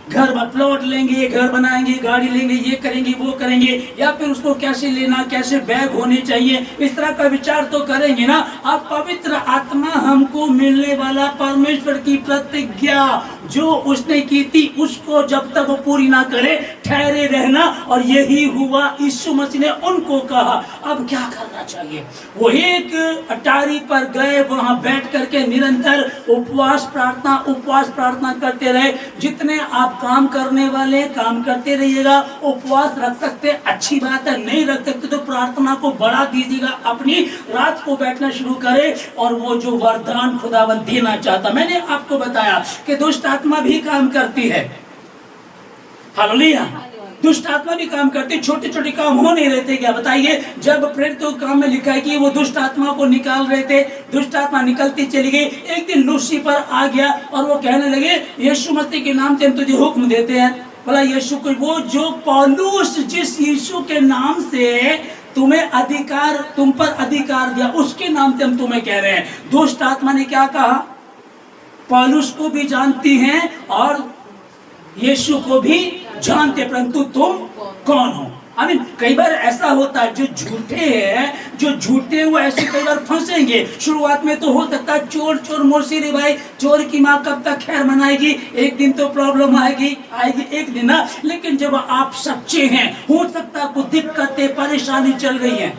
घर प्लॉट लेंगे, घर बनाएंगे, गाड़ी लेंगे, ये करेंगे, वो करेंगे, या फिर उसको कैसे लेना, कैसे बैग होने चाहिए, इस तरह का विचार तो करेंगे ना। अब पवित्र आत्मा हमको मिलने वाला, परमेश्वर की प्रतिज्ञा जो उसने की थी, उसको जब तक वो पूरी ना करे, ठहरे रहना। और यही हुआ, यीशु मसीह ने उनको कहा। अब क्या करना चाहिए? वो एक अटारी पर गए, वहां बैठ करके निरंतर उपवास प्रार्थना करते रहे। जितने आप काम करने वाले काम करते रहिएगा, उपवास रख सकते अच्छी बात है, नहीं रख सकते तो प्रार्थना को बढ़ा दीजिएगा, अपनी रात को बैठना शुरू करें, और वो जो वरदान खुदावंद देना चाहता। मैंने आपको बताया कि दुष्ट आत्मा भी काम करती है, हालेलुया, दुष्ट आत्मा भी काम करती, छोटे छोटे काम हो नहीं रहते क्या? बताइए, जब प्रेरितों के काम में लिखा है कि वो दुष्ट आत्मा को निकाल रहे थे, दुष्ट आत्मा निकलती चली गई। एक दिन लूसीफर आ गया और वो कहने लगे, यीशु मसीह के नाम से हम तुझे हुक्म देते हैं। बोला यीशु को, वो जो पौलुस जिस यीशु के नाम से तुम्हें अधिकार, तुम पर अधिकार दिया, उसके नाम से हम तुम्हें कह रहे हैं। दुष्ट आत्मा ने क्या कहा? पौलुस को भी जानती हैं और यीशु को भी जानते, परंतु तुम कौन हो? आमीन। कई बार ऐसा होता है, जो झूठे हैं, जो झूठे वो ऐसे कई बार फंसेंगे। शुरुआत में तो हो सकता है चोर चोर मोर्शी रे भाई, चोर की माँ कब तक खैर मनाएगी, एक दिन तो प्रॉब्लम आएगी एक दिन ना। लेकिन जब आप सच्चे हैं, हो सकता है कुछ दिक्कतें परेशानी चल रही है,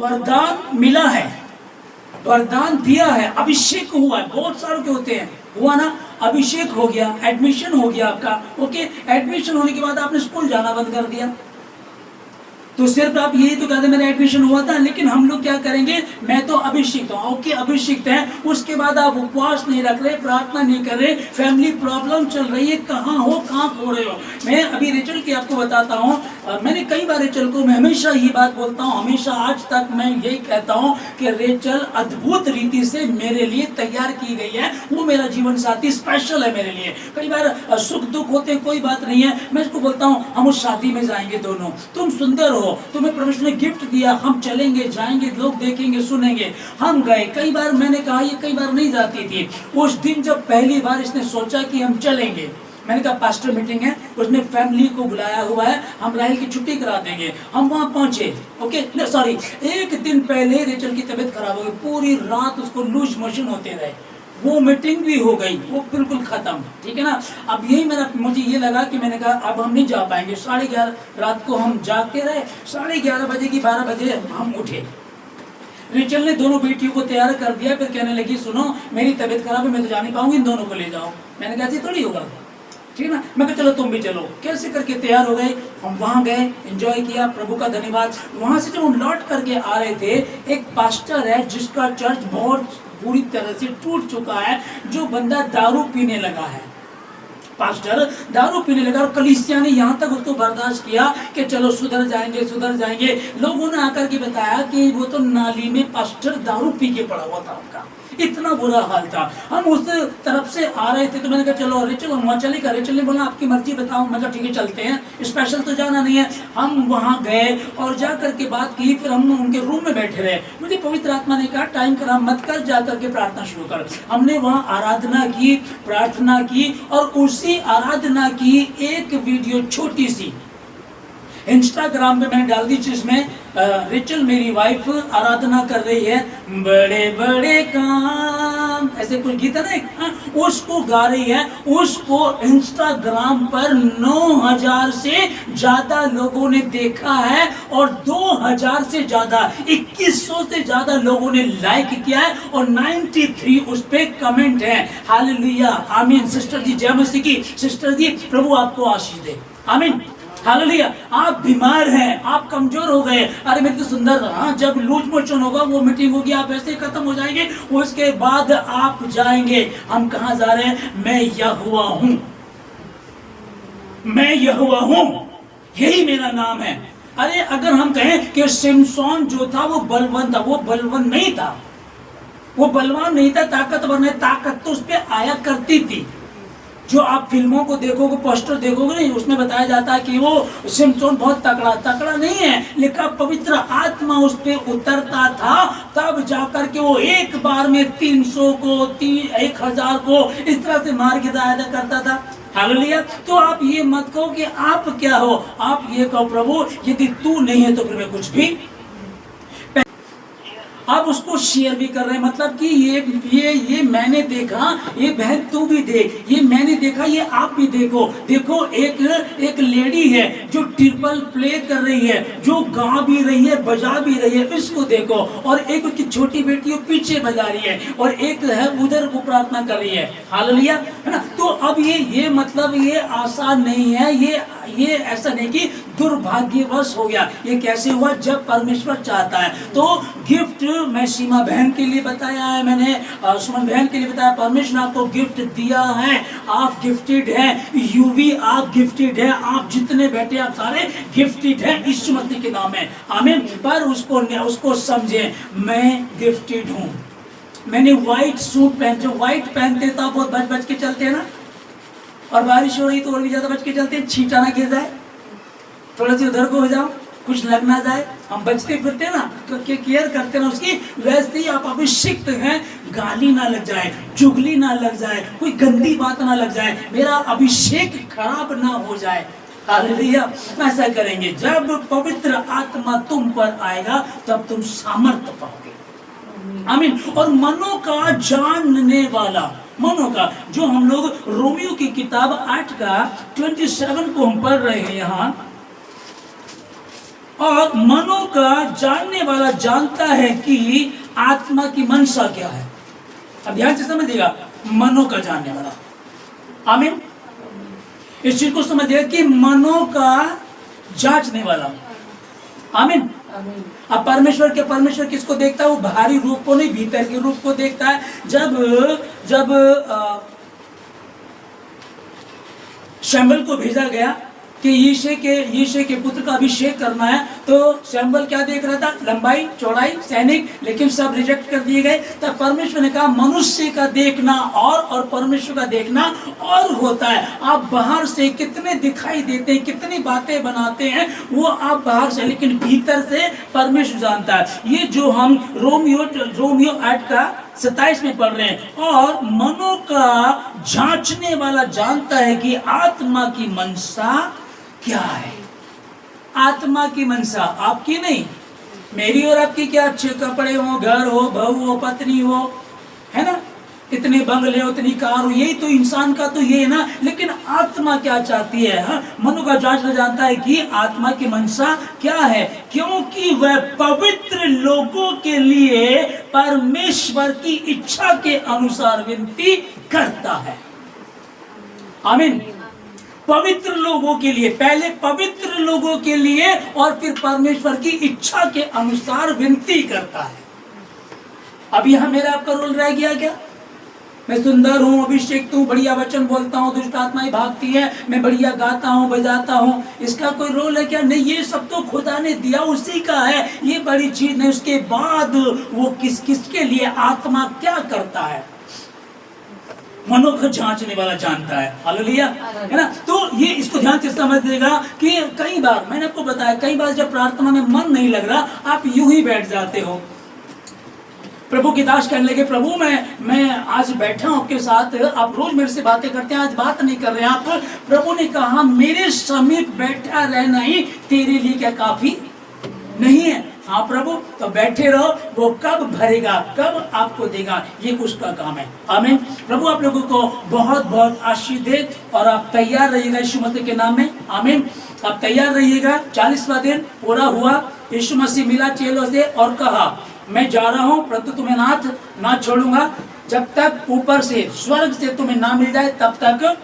वरदान मिला है, वरदान दिया है, अभिषेक हुआ है, बहुत सारों के होते हैं, हुआ ना, अभिषेक हो गया, एडमिशन हो गया आपका, ओके। एडमिशन होने के बाद आपने स्कूल जाना बंद कर दिया, तो सिर्फ आप यही तो कहते मेरा एडमिशन हुआ था, लेकिन हम लोग क्या करेंगे, मैं तो अभिषिक्त हूँ, ओके अभिषिक्त है, उसके बाद आप उपवास नहीं रख रहे, प्रार्थना नहीं कर रहे, फैमिली प्रॉब्लम चल रही है, कहाँ हो, कहाँ खो रहे हो। मैं अभी रेचल की आपको बताता हूँ, मैंने कई बार रेचल को, मैं हमेशा ये बात बोलता हूँ, हमेशा आज तक मैं यही कहता हूँ कि रेचल अद्भुत रीति से मेरे लिए तैयार की गई है, वो मेरा जीवन साथी स्पेशल है मेरे लिए। कई बार सुख दुख होते कोई बात नहीं है, मैं इसको बोलता हूँ हम उस शादी में जाएंगे दोनों, तुम सुंदर हो, तुम्हें परमेश्वर ने गिफ्ट दिया, हम चलेंगे जाएंगे, लोग देखेंगे सुनेंगे। हम गए, कई बार मैंने कहा ये कई बार नहीं जाती थी। उस दिन जब पहली बार इसने सोचा कि हम चलेंगे, मैंने कहा पास्टर मीटिंग है, उसने फैमिली को बुलाया हुआ है, हम राहल की छुट्टी करा देंगे। हम वहां पहुंचे, ओके सॉरी, एक दिन पहले रेचल की तबीयत खराब हो गई, पूरी रात उसको लूज मोशन होते रहे, वो मीटिंग भी हो गई, वो बिल्कुल खत्म, ठीक है ना। अब यही मुझे ये लगा कि मैंने कहा अब हम नहीं जा पाएंगे। 11:30 रात को हम जागते रहे, 11:30 बजे की 12 बजे हम उठे। रेचल ने दोनों बेटियों को तैयार कर दिया, फिर कहने लगी सुनो मेरी तबीयत खराब है, मैं तो जा नहीं पाऊंगी, इन दोनों को ले जाओ। मैंने कहा ऐसे थोड़ी होगा, ठीक है ना। मैं कहा चलो तुम भी चलो, कैसे करके तैयार हो गए, हम वहां गए, एंजॉय किया, प्रभु का धन्यवाद। वहां से जब हम लौट करके आ रहे थे, एक पास्टर है जिसका चर्च बहुत पूरी तरह से टूट चुका है, जो बंदा दारू पीने लगा है, पास्टर दारू पीने लगा, और कलीसिया ने यहाँ तक उसको बर्दाश्त किया कि चलो सुधर जाएंगे सुधर जाएंगे। लोगों ने आकर के बताया कि वो तो नाली में पास्टर दारू पी के पड़ा हुआ था, उनका इतना बुरा हाल था। हम उस तरफ से आ रहे थे, तो मैंने कहा चलो रेचल हम वहाँ चलेगा। रेचल ने बोला आपकी मर्जी बताओ, मैं कहा ठीक है चलते हैं, स्पेशल तो जाना नहीं है। हम वहाँ गए और जा करके बात की, फिर हम उनके रूम में बैठे रहे। मुझे पवित्र आत्मा ने कहा टाइम खराब मत कर, जा करके प्रार्थना शुरू कर। हमने वहाँ आराधना की, प्रार्थना की, और उसी आराधना की एक वीडियो छोटी सी इंस्टाग्राम पे मैंने डाल दी, जिसमें रेचल मेरी वाइफ आराधना कर रही है, बड़े बड़े काम, ऐसे कुछ गीत है ना, उसको गा रही है। उसको इंस्टाग्राम पर 9000 से ज्यादा लोगों ने देखा है, और 2000 से ज्यादा, 2100 से ज्यादा लोगों ने लाइक किया है, और 93 उस पे कमेंट है। हालेलुया, आमीन। सिस्टर जी जय मसीह की। सिस्टर जी प्रभु आपको आशीष दे, आमीन। हालेलुया। आप बीमार हैं, आप कमजोर हो गए, अरे मैं तो सुंदर रहा, जब लूज मोशन होगा वो मीटिंग होगी, आप ऐसे ही खत्म हो जाएंगे, उसके बाद आप जाएंगे। हम कहाँ जा रहे हैं? मैं यहोवा हूँ, मैं यहोवा हूँ, यही मेरा नाम है। अरे अगर हम कहें कि सिमसोन जो था वो बलवान था, वो बलवान नहीं था, वो बलवान नहीं था, ताकतवर नहीं, ताकत तो उस पर आया करती थी। जो आप फिल्मों को देखोगे, पोस्टर देखोगे नहीं, उसमें बताया जाता है कि वो सिमसोन बहुत तकड़ा नहीं है, लेकिन पवित्र आत्मा उस पे उतरता था, तब जाकर के वो एक बार में 300 को 1000 को इस तरह से मार के दायरा करता था। हालेलुया। तो आप ये मत कहो कि आप क्या हो, आप ये कहो प्रभु यदि तू नहीं है तो फिर मैं कुछ भी। आप उसको शेयर भी कर रहे हैं, मतलब कि ये मैंने देखा, ये बहन तू भी देख, ये मैंने देखा, ये आप भी देखो। देखो एक लेडी है जो ट्रिपल प्ले कर रही है, जो गा भी रही है, बजा भी रही है, इसको देखो। और एक उसकी छोटी बेटी वो पीछे बजा रही है, और एक है उधर वो प्रार्थना कर रही है। हालेलुया, है ना। तो अब ये मतलब ये आसान नहीं है, ये ऐसा नहीं कि दुर्भाग्यवश हो गया। ये कैसे हुआ? जब परमेश्वर चाहता है। तो गिफ्ट मैं सीमा बहन के लिए बताया है, मैंने सुमन बहन के लिए बताया, परमेश्वर ने आपको गिफ्ट दिया है, आप गिफ्टेड हैं। यूवी आप गिफ्टेड हैं, आप जितने बैठे आप सारे गिफ्टेड हैं यीशु मसीह के नाम में, आमीन। पर उसको समझे, मैं गिफ्टेड हूँ। मैंने व्हाइट सूट पहन, जो व्हाइट पहनते तो आप बहुत बच के चलते हैं ना, और बारिश हो रही तो और भी ज्यादा बच के चलते हैं, छींटा ना गिर जाए, थोड़ा सी उधर को हो जाओ, कुछ लग ना जाए, हम बचते फिरते ना, केयर करते ना उसकी, वैसे ही आप अभिषिक्त हैं। गाली ना लग जाए, चुगली ना लग जाए, कोई गंदी बात ना लग जाए, मेरा अभिषेक खराब ना हो जाए। हालेलुया। ऐसा करेंगे, जब पवित्र आत्मा तुम पर आएगा तब तुम सामर्थ्य पाओगे। आमीन। और मनों का जानने वाला, मनों का, जो हम लोग रोमियो की किताब 8 का 27 को हम पढ़ रहे हैं यहाँ, और मनों का जानने वाला जानता है कि आत्मा की मनसा क्या है। अब ध्यान से समझिएगा, मनों का जानने वाला। आमीन। इस चीज को समझिएगा कि मनों का जांचने वाला। आमीन। अब परमेश्वर किसको देखता है? वो बाहरी रूप को नहीं, भीतर के रूप को देखता है। जब शम्बल को भेजा गया कि यीशे के पुत्र का अभिषेक करना है, तो शम्बल क्या देख रहा था? लंबाई, चौड़ाई, सैनिक, लेकिन सब रिजेक्ट कर दिए गए। तब परमेश्वर ने कहा मनुष्य का देखना और परमेश्वर का देखना और होता है। आप बाहर से कितने दिखाई देते हैं, कितनी बातें बनाते हैं, वो आप बाहर से, लेकिन भीतर से परमेश्वर जानता है। ये जो हम रोमियो 8 का 27 में पढ़ रहे हैं, और मनों का जांचने वाला जानता है कि आत्मा की मनसा क्या है। आत्मा की मनसा आपकी नहीं, मेरी और आपकी क्या? अच्छे कपड़े हो, घर हो, बहू हो, पत्नी हो, है ना, इतने बंगले हो, इतनी कार हो, यही तो इंसान का तो ये है ना। लेकिन आत्मा क्या चाहती है? मनु का जांचना जानता है कि आत्मा की मनसा क्या है, क्योंकि वह पवित्र लोगों के लिए परमेश्वर की इच्छा के अनुसार विनती करता है। आमीन। पवित्र लोगों के लिए, पहले पवित्र लोगों के लिए और फिर परमेश्वर की इच्छा के अनुसार विनती करता है। अब यहां मेरा आपका रोल रह गया क्या? मैं सुंदर हूँ, अभिषेक हूँ, बढ़िया वचन बोलता हूँ, दुष्ट आत्माएं भागती है, मैं बढ़िया गाता हूँ, बजाता हूँ, इसका कोई रोल है क्या? नहीं, ये सब तो खुदा ने दिया, उसी का है, ये बड़ी चीज नहीं। उसके बाद वो किसके लिए, आत्मा क्या करता है, मनों को जांचने वाला जानता है। हालेलुया, है ना। तो ये इसको ध्यान से समझ देगा कि कई बार मैंने आपको बताया, कई बार जब प्रार्थना में मन नहीं लग रहा, आप यूं ही बैठ जाते हो। प्रभु की दास कहने लगे, प्रभु मैं आज बैठा हूं आपके साथ, आप रोज मेरे से बातें करते हैं, आज बात नहीं कर रहे हैं आप। प्रभु ने कहा मेरे समीप बैठा रहना ही तेरे लिए क्या काफी नहीं है? हाँ प्रभु, तो बैठे रहो, वो कब भरेगा, कब आपको देगा, ये उसका काम है। आमीन। प्रभु आप लोगों को बहुत बहुत आशीष दे, और आप तैयार रहिएगा यीशु मसीह के नाम में। आमीन। आप तैयार रहिएगा। 40वां दिन पूरा हुआ, यीशु मसीह मिला चेलों से और कहा मैं जा रहा हूं, परंतु तुम्हें ना छोड़ूंगा, जब तक ऊपर से स्वर्ग से तुम्हें ना मिल जाए तब तक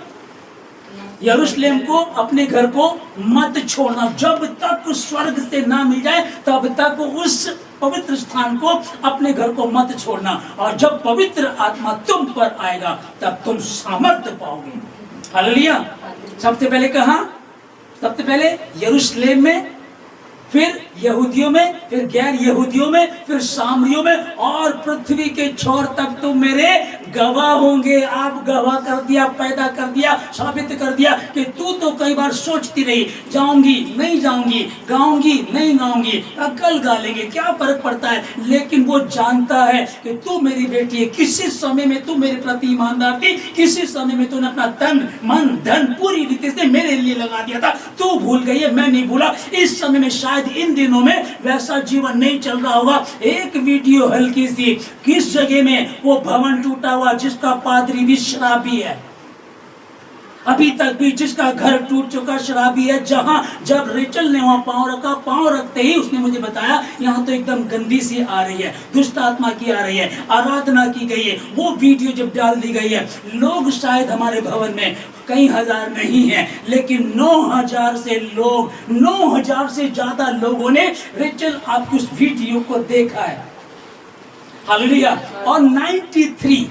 यरूशलेम को, अपने घर को मत छोड़ना। जब तक स्वर्ग से ना मिल जाए तब तक उस पवित्र स्थान को, अपने घर को मत छोड़ना। और जब पवित्र आत्मा तुम पर आएगा तब तुम सामर्थ्य पाओगे। हालेलुया। सबसे पहले कहां? सबसे पहले यरूशलेम में, फिर यहूदियों में, फिर गैर यहूदियों में, फिर सामरियों में, और पृथ्वी के छोर तक तुम मेरे गवाह होंगे। आप गवाह कर दिया, पैदा कर दिया, साबित कर दिया कि तू तो कई बार सोचती रही, जाऊंगी नहीं जाऊंगी, गाऊंगी नहीं गाऊंगी, अकल गा लेंगे, क्या फर्क पड़ता है। लेकिन वो जानता है कि तू मेरी बेटी है। किसी समय में तू मेरे प्रति ईमानदार थी, किसी समय में तूने अपना तन मन धन पूरी रीति से मेरे लिए लगा दिया था, तू भूल गई है, मैं नहीं भूला। इस समय में शायद इन दिनों में वैसा जीवन नहीं चल रहा होगा। एक वीडियो हल्की सी, किस जगह में वो भवन टूटा हुआ जिसका पादरी भी शराबी है, अभी तक भी जिसका घर टूट चुका शराबी है। जहां जब रेचल ने वहां पांव रखा, पांव रखते ही उसने मुझे बताया यहाँ तो एकदम गंदी सी आ रही है, दुष्ट आत्मा की आ रही है, आराधना की गई है। वो वीडियो जब डाल दी गई है, लोग शायद हमारे भवन में कई हजार नहीं है, लेकिन 9,000 से लोग, 9,000 से ज्यादा लोगों ने रेचल आपकी उस वीडियो को देखा है। हालेलुया। और 93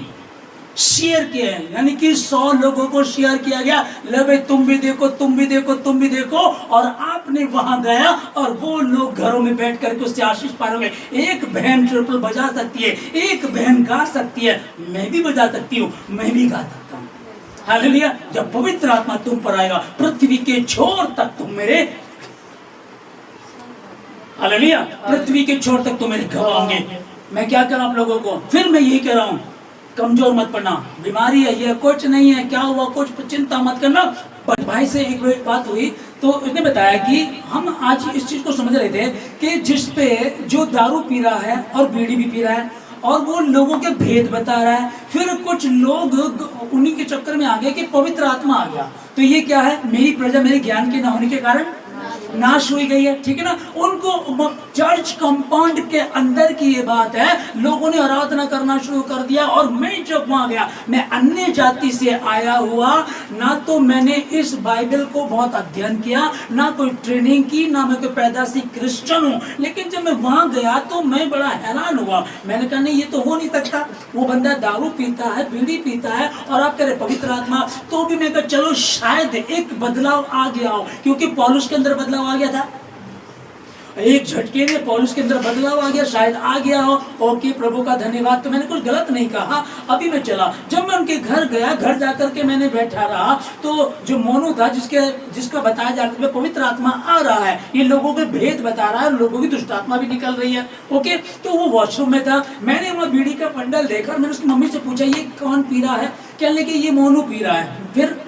शेयर किए हैं, यानी कि 100 लोगों को शेयर किया गया। ले भाई तुम भी देखो, तुम भी देखो, तुम भी देखो। और आपने वहां गया और वो लोग घरों में बैठ करके उससे आशीष पा रहे हैं। एक बहन ट्रिपल बजा सकती है, एक बहन गा सकती है, मैं भी बजा सकती हूँ, मैं भी गा सकता हूँ। हालेलुया। जब पवित्र आत्मा तुम पर आएगा, पृथ्वी के छोर तक तुम मेरे हालेलुया। पृथ्वी के छोर तक तो मेरे गवाह होंगे। मैं क्या करूं आप लोगों को? फिर मैं यही कह रहा हूं, कमजोर मत पड़ना। बीमारी है, ये कुछ नहीं है, क्या हुआ, कुछ चिंता मत करना। पर भाई से एक बात हुई तो उसने बताया कि हम आज इस चीज को समझ रहे थे कि जिस पे जो दारू पी रहा है और बीड़ी भी पी रहा है और वो लोगों के भेद बता रहा है, फिर कुछ लोग उन्हीं के चक्कर में आ गए कि पवित्र आत्मा आ गया। तो ये क्या है? मेरी प्रजा मेरे ज्ञान के न होने के कारण नाश हुई गई है, ठीक है ना। उनको चर्च कंपाउंड के अंदर की ये बात है, लोगों ने आराधना करना शुरू कर दिया। और मैं जब वहां गया, मैं अन्य जाति से आया हुआ, ना तो मैंने इस बाइबल को बहुत अध्ययन किया, ना कोई ट्रेनिंग की, ना मैं कोई पैदाशी क्रिश्चियन हूँ। लेकिन जब मैं वहां गया तो मैं बड़ा हैरान हुआ। मैंने कहा नहीं, ये तो हो नहीं सकता। वो बंदा दारू पीता है, बीड़ी पीता है और आप कह रहे पवित्र आत्मा। तो भी मैं कहा चलो शायद एक बदलाव आ गया हो, क्योंकि पौलुस के अंदर बदलाव आ गया था। एक झटके में पौलुस के अंदर बदलाव आ गया, शायद आ गया हो। ओके, प्रभु का धन्यवाद। तो मैंने कुछ गलत नहीं कहा। अभी मैं चला, जब मैं उनके घर गया, घर जाकर के मैंने बैठा रहा, तो जो मोनू था, जिसका बताया जाता है पवित्र आत्मा आ रहा है, ये लोगों के भेद बता रहा है, लोगों की दुष्ट आत्मा भी निकल रही है। ओके, तो वो वॉशरूम में था। मैंने वहाँ बीड़ी का पंडल देखा, मैंने उसकी मम्मी से पूछा ये कौन पी रहा है? कहने लगे ये मोनू पी रहा है। फिर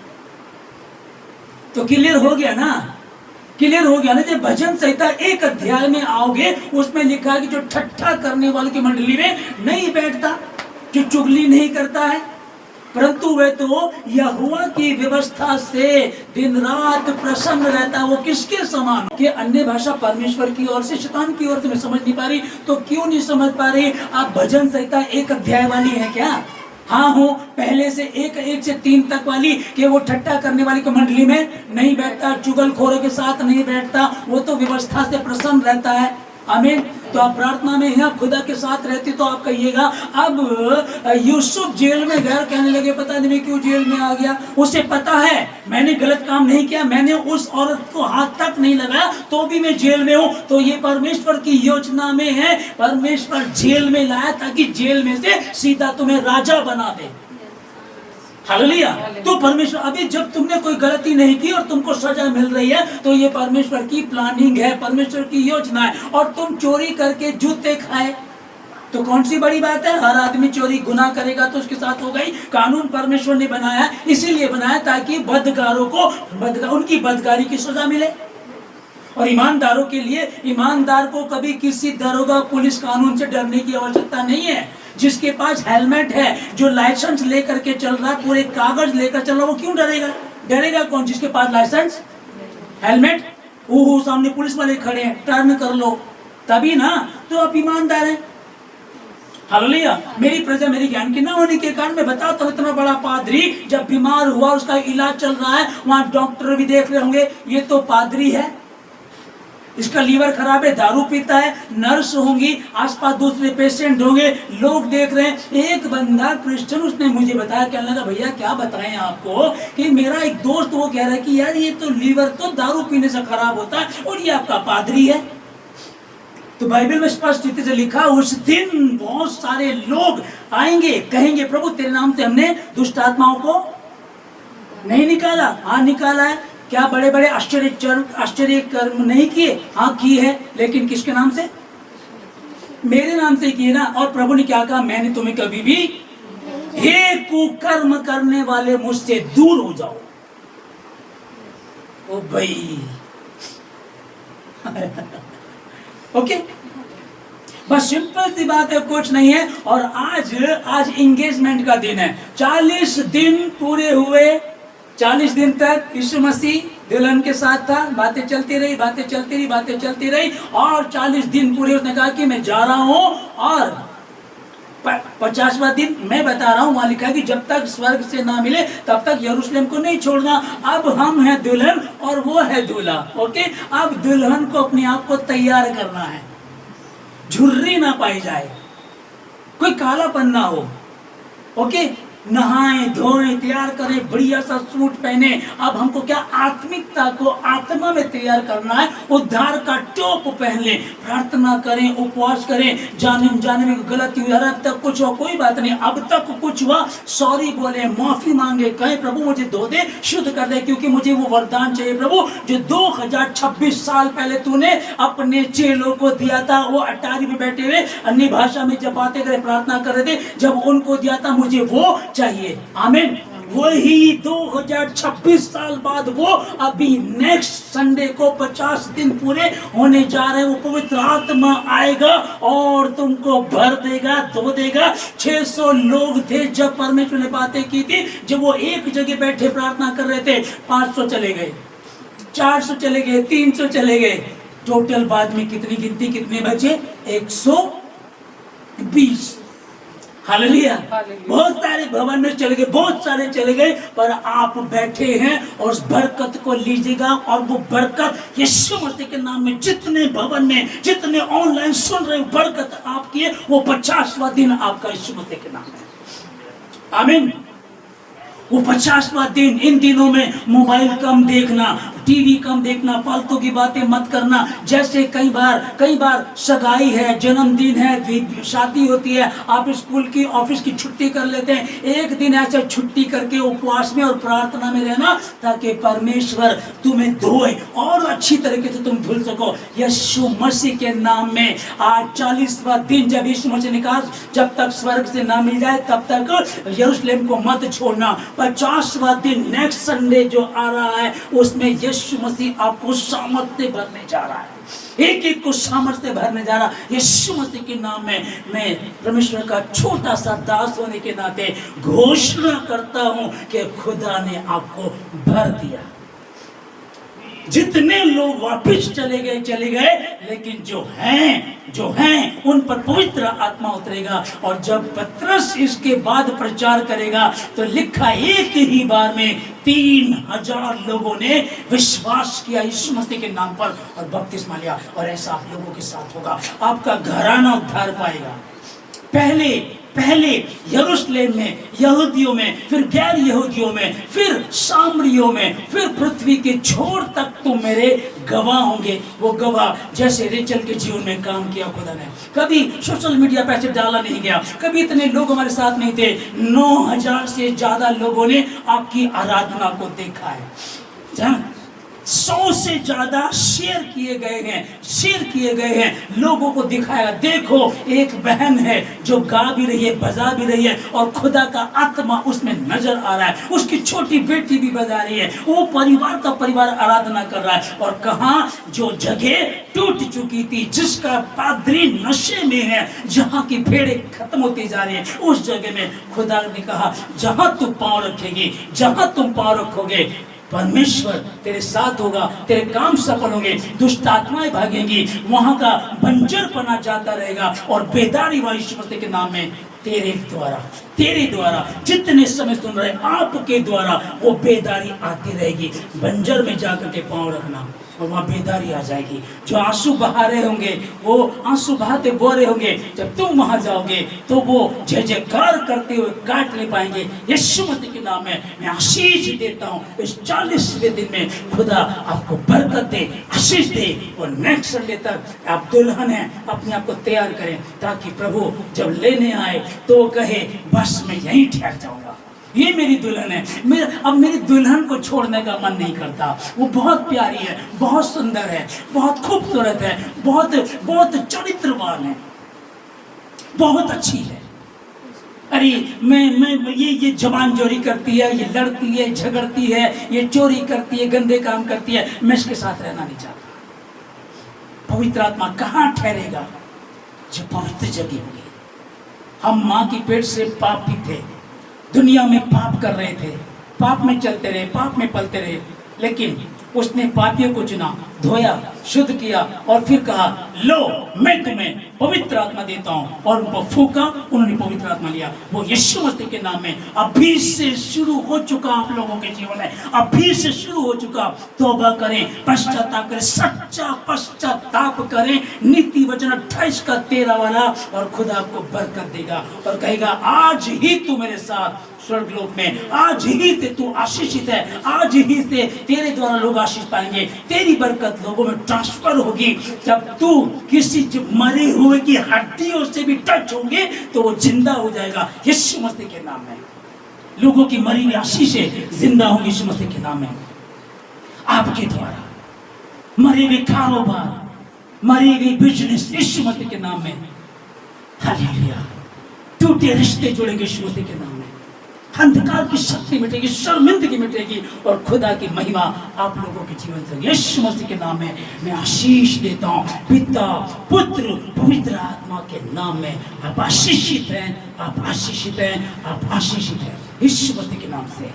तो क्लियर हो गया ना, क्लियर हो गया ना। जब भजन संहिता 1 अध्याय में आओगे, उसमें लिखा है कि जो ठट्ठा करने वालों की मंडली में नहीं बैठता, जो चुगली नहीं करता है, परंतु वह तो यहोवा की व्यवस्था से दिन रात प्रसन्न रहता है। वो किसके समान? कि अन्य भाषा परमेश्वर की ओर से, शैतान की ओर से। मैं समझ नहीं पा रही। तो क्यों नहीं समझ पा रही? आप भजन संहिता 1 अध्याय वाली है क्या? हाँ हो, पहले से 1 से 3 तक वाली, कि वो ठट्टा करने वाली की मंडली में नहीं बैठता, चुगलखोरों के साथ नहीं बैठता, वो तो व्यवस्था से प्रसन्न रहता है। आमीन। तो आप प्रार्थना में हैं, आप खुदा के साथ रहती, तो आप कहिएगा। अब यूसुफ जेल में गए, कहने लगे पता नहीं मैं क्यों जेल में आ गया। उसे पता है मैंने गलत काम नहीं किया, मैंने उस औरत को हाथ तक नहीं लगाया, तो भी मैं जेल में हूँ। तो ये परमेश्वर की योजना में है। परमेश्वर जेल में लाया ताकि जेल में से सीधा तुम्हें राजा बना दे। हालेलुया। तो परमेश्वर, अभी जब तुमने कोई गलती नहीं की और तुमको सजा मिल रही है, तो ये परमेश्वर की प्लानिंग है, परमेश्वर की योजना है। और तुम चोरी करके जूते खाए तो कौन सी बड़ी बात है? हर आदमी चोरी गुनाह करेगा तो उसके साथ हो गई। कानून परमेश्वर ने बनाया, इसीलिए बनाया ताकि बदकारों को उनकी बदकारी की सजा मिले। और ईमानदारों के लिए, ईमानदार को कभी किसी दरोगा पुलिस कानून से डरने की आवश्यकता नहीं है। जिसके पास हेलमेट है, जो लाइसेंस लेकर के चल रहा है, पूरे कागज लेकर चल रहा है, वो क्यों डरेगा? डरेगा कौन? जिसके पास लाइसेंस, हेलमेट, ओहो सामने पुलिस वाले खड़े हैं, टर्न कर लो, तभी ना। तो आप ईमानदार हैं। हालेलुया। मेरी प्रजा मेरी ज्ञान की ना होने के कारण मैं बताता हूँ, इतना बड़ा पादरी जब बीमार हुआ, उसका इलाज चल रहा है, वहां डॉक्टर भी देख रहे होंगे ये तो पादरी है, इसका लीवर खराब है, दारू पीता है, नर्स होंगी, आसपास दूसरे पेशेंट होंगे, लोग देख रहे हैं। एक बंदा क्रिश्चियन, उसने मुझे बताया, कहने लगा भैया क्या बताएं आपको कि मेरा एक दोस्त वो कह रहा है कि यार ये तो लीवर तो दारू पीने से खराब होता है और ये आपका पादरी है। तो बाइबल में स्पष्ट रीति से लिखा, उस दिन बहुत सारे लोग आएंगे, कहेंगे प्रभु तेरे नाम से हमने दुष्ट आत्माओं को नहीं निकाला। हाँ निकाला है। क्या बड़े बड़े आश्चर्य कर्म नहीं किए? हाँ किए हैं, लेकिन किसके नाम से? मेरे नाम से किए ना। और प्रभु ने क्या कहा? मैंने तुम्हें कभी भी, हे कुकर्म करने वाले मुझसे दूर हो जाओ। ओ भाई ओके, बस सिंपल सी बात है, कुछ नहीं है। और आज एंगेजमेंट का दिन है। 40 दिन पूरे हुए। 40 दिन तक यीशु मसीह दुल्हन के साथ था, बातें चलती रही, बातें चलती रही, बातें चलती रही, और 40 दिन पूरे उसने कहा कि मैं जा रहा हूँ। और 50वां दिन मैं बता रहा हूँ, वहां लिखा है कि जब तक स्वर्ग से ना मिले तब तक यरूशलेम को नहीं छोड़ना। अब हम हैं दुल्हन और वो है दूल्हा। ओके, अब दुल्हन को अपने आप को तैयार करना है, झुर्री ना पाई जाए, कोई कालापन ना हो। ओके, नहाएं धोएं तैयार करें, बढ़िया सा सूट पहने। अब हमको क्या आत्मिकता को आत्मा में तैयार करना है, उद्धार का टोप पहन ले, प्रार्थना करें, उपवास करें। जाने में गलती हुई, अब तक कुछ हुआ कोई बात नहीं, अब तक कुछ हुआ सॉरी बोले, माफी मांगे, कहे प्रभु मुझे धो दे, शुद्ध कर दे, क्योंकि मुझे वो वरदान चाहिए प्रभु जो 2026 साल पहले तूने अपने चेलों को दिया था। वो अटारी में बैठे हुए अन्य भाषा में जब बातें करे, प्रार्थना कर रहे थे, जब उनको दिया था, मुझे वो चाहिए। आमीन। वही 2026 साल बाद वो अभी नेक्स्ट संडे को 50 दिन पूरे होने जा रहे हैं। वो पवित्र आत्मा आएगा और तुमको भर देगा, धो देगा। 600 लोग थे जब परमेश्वर ने बातें की थी, जब वो एक जगह बैठे प्रार्थना कर रहे थे, 500 चले गए, 400 चले गए, 300 चले गए, टोटल बाद में कितनी गिनती, कितने बचे? 120। हालेलुया। बहुत सारे भवन में चले गए, बहुत सारे चले गए, पर आप बैठे हैं और उस बरकत को लीजिएगा। और वो बरकत यीशु मसीह के नाम में, जितने भवन में, जितने ऑनलाइन सुन रहे हो, बरकत आपकी है। वो 50वां दिन आपका यीशु मसीह के नाम में। आमीन। वो 50वां दिन, इन दिनों में मोबाइल कम देखना, टीवी कम देखना, फालतू की बातें मत करना। जैसे कई बार सगाई है, जन्मदिन है, शादी होती है, आप स्कूल की ऑफिस की छुट्टी कर लेते हैं। एक दिन ऐसे छुट्टी करके उपवास में और प्रार्थना में रहना, ताकि परमेश्वर तुम्हें धोए और अच्छी तरीके से तुम धुल सको यीशु मसीह के नाम में। आज 40वां दिन जब यीशु मसीह ने कहा जब तक स्वर्ग से ना मिल जाए तब तक यरूशलेम को मत छोड़ना। 50वां दिन नेक्स्ट संडे जो आ रहा है, उसमें यीशु मसीह आपको सामर्थ्य भरने जा रहा है, एक एक को सामर्थ्य भरने जा रहा। यीशु मसीह के नाम में मैं परमेश्वर का छोटा सा दास होने के नाते घोषणा करता हूं कि खुदा ने आपको भर दिया। जितने लोग वापस चले गए, लेकिन जो हैं उन पर पवित्र आत्मा उतरेगा। और जब पतरस इसके बाद प्रचार करेगा तो लिखा एक ही बार में 3000 लोगों ने विश्वास किया यीशु मसीह के नाम पर और बपतिस्मा लिया। और ऐसा आप लोगों के साथ होगा, आपका घराना उद्धार पाएगा। पहले यरूशलेम में, यहूदियों में, फिर गैर यहूदियों में, फिर सामरियों में, फिर पृथ्वी के छोर तक तुम मेरे गवाह होंगे। वो गवाह जैसे रेचल के जीवन में काम किया खुदा ने। कभी सोशल मीडिया पे ऐसे डाला नहीं गया, कभी इतने लोग हमारे साथ नहीं थे। 9000 से ज्यादा लोगों ने आपकी आराधना को देखा है। 100 से ज्यादा शेयर किए गए हैं, लोगों को दिखाया। देखो एक बहन है जो गा भी रही है, बजा भी रही है, और खुदा का आत्मा उसमें नजर आ रहा है। उसकी छोटी बेटी भी बजा रही है, वो परिवार आराधना कर रहा है। और कहाँ जो जगह टूट चुकी थी, जिसका पादरी नशे में है, जहाँ की भेड़ें खत्म होती जा रही है, उस जगह में खुदा ने कहा जहाँ तुम पाँव रखेगी, जहाँ तुम पाँव रखोगे, परमेश्वर तेरे साथ होगा, तेरे काम सफल होंगे, दुष्ट आत्माएं भागेंगी, वहां का बंजरपना जाता रहेगा। और बेदारी यीशु मसीह के नाम में तेरे द्वारा जितने समय सुन रहे, आपके द्वारा वो बेदारी आती रहेगी। बंजर में जाकर के पाँव रखना और वहाँ बेदारी आ जाएगी। जो आंसू बहा रहे होंगे, वो आंसू बहाते बो रहे होंगे, जब तुम वहाँ जाओगे तो वो जय जयकार करते हुए काट नहीं पाएंगे। यीशु मसीह के नाम में मैं आशीष देता हूँ। इस 40वें दिन में खुदा आपको बरकत दे, आशीष दे। और नेक्स्ट संडे तक आप दुल्हन हैं, अपने आप को तैयार करें, ताकि प्रभु जब लेने आए तो कहे बस मैं यहीं ठहर जाऊंगा, ये मेरी दुल्हन है। अब मेरी दुल्हन को छोड़ने का मन नहीं करता। वो बहुत प्यारी है, बहुत सुंदर है, बहुत खूबसूरत है, बहुत चरित्रवान है, बहुत अच्छी है। अरे मैं ये जबान चोरी करती है, ये लड़ती है, झगड़ती है, ये चोरी करती है, गंदे काम करती है, मैं इसके साथ रहना नहीं चाहता। पवित्र आत्मा कहाँ ठहरेगा? जो पवित्र जगह होगी। हम माँ की पेट से पापी थे, दुनिया में पाप कर रहे थे, पाप में चलते रहे, पाप में पलते रहे, लेकिन उसने पापियों को चुना, धोया, शुद्ध किया और फिर कहा लो मैं तुम्हें पवित्र आत्मा देता हूं। और उनको फूका, उन्होंने पवित्र आत्मा लिया, वो यीशु मसीह के नाम में अभी से शुरू हो चुका आप लोगों के जीवन में, अभी से शुरू हो चुका। तौबा करें, पश्चाताप करें, सच्चा पश्चाताप करें। नीति वचन 28 का 13 वाला, और खुदा आपको बरकत देगा और कहेगा आज ही तू मेरे साथ स्वर्गलोक में, आज ही से तू आशीषित है, आज ही से तेरे द्वारा लोग आशीष पाएंगे, तेरी बरकत लोगों में ट्रांसफर होगी। जब तू किसी मरे हुए की हड्डियों से भी टच होंगे तो वो जिंदा हो जाएगा यीशु मसीह के नाम में। लोगों की मरी हुई आशीषें जिंदा होंगी यीशु मसीह के नाम में। आपके द्वारा मरे हुए कारोबार, मरे हुए बिजनेस यीशु मसीह के नाम में, हालेलुया। टूटे रिश्ते जुड़ेंगे यीशु मसीह के नाम में। अंधकार की शक्ति मिटेगी, शर्मिंदगी मिटेगी और खुदा की महिमा आप लोगों के जीवन से यीशु मसीह के नाम में मैं आशीष देता हूँ। पिता, पुत्र, पवित्र आत्मा के नाम में आप आशीषित हैं, आप आशीषित हैं, आप आशीषित हैं यीशु मसीह के नाम से।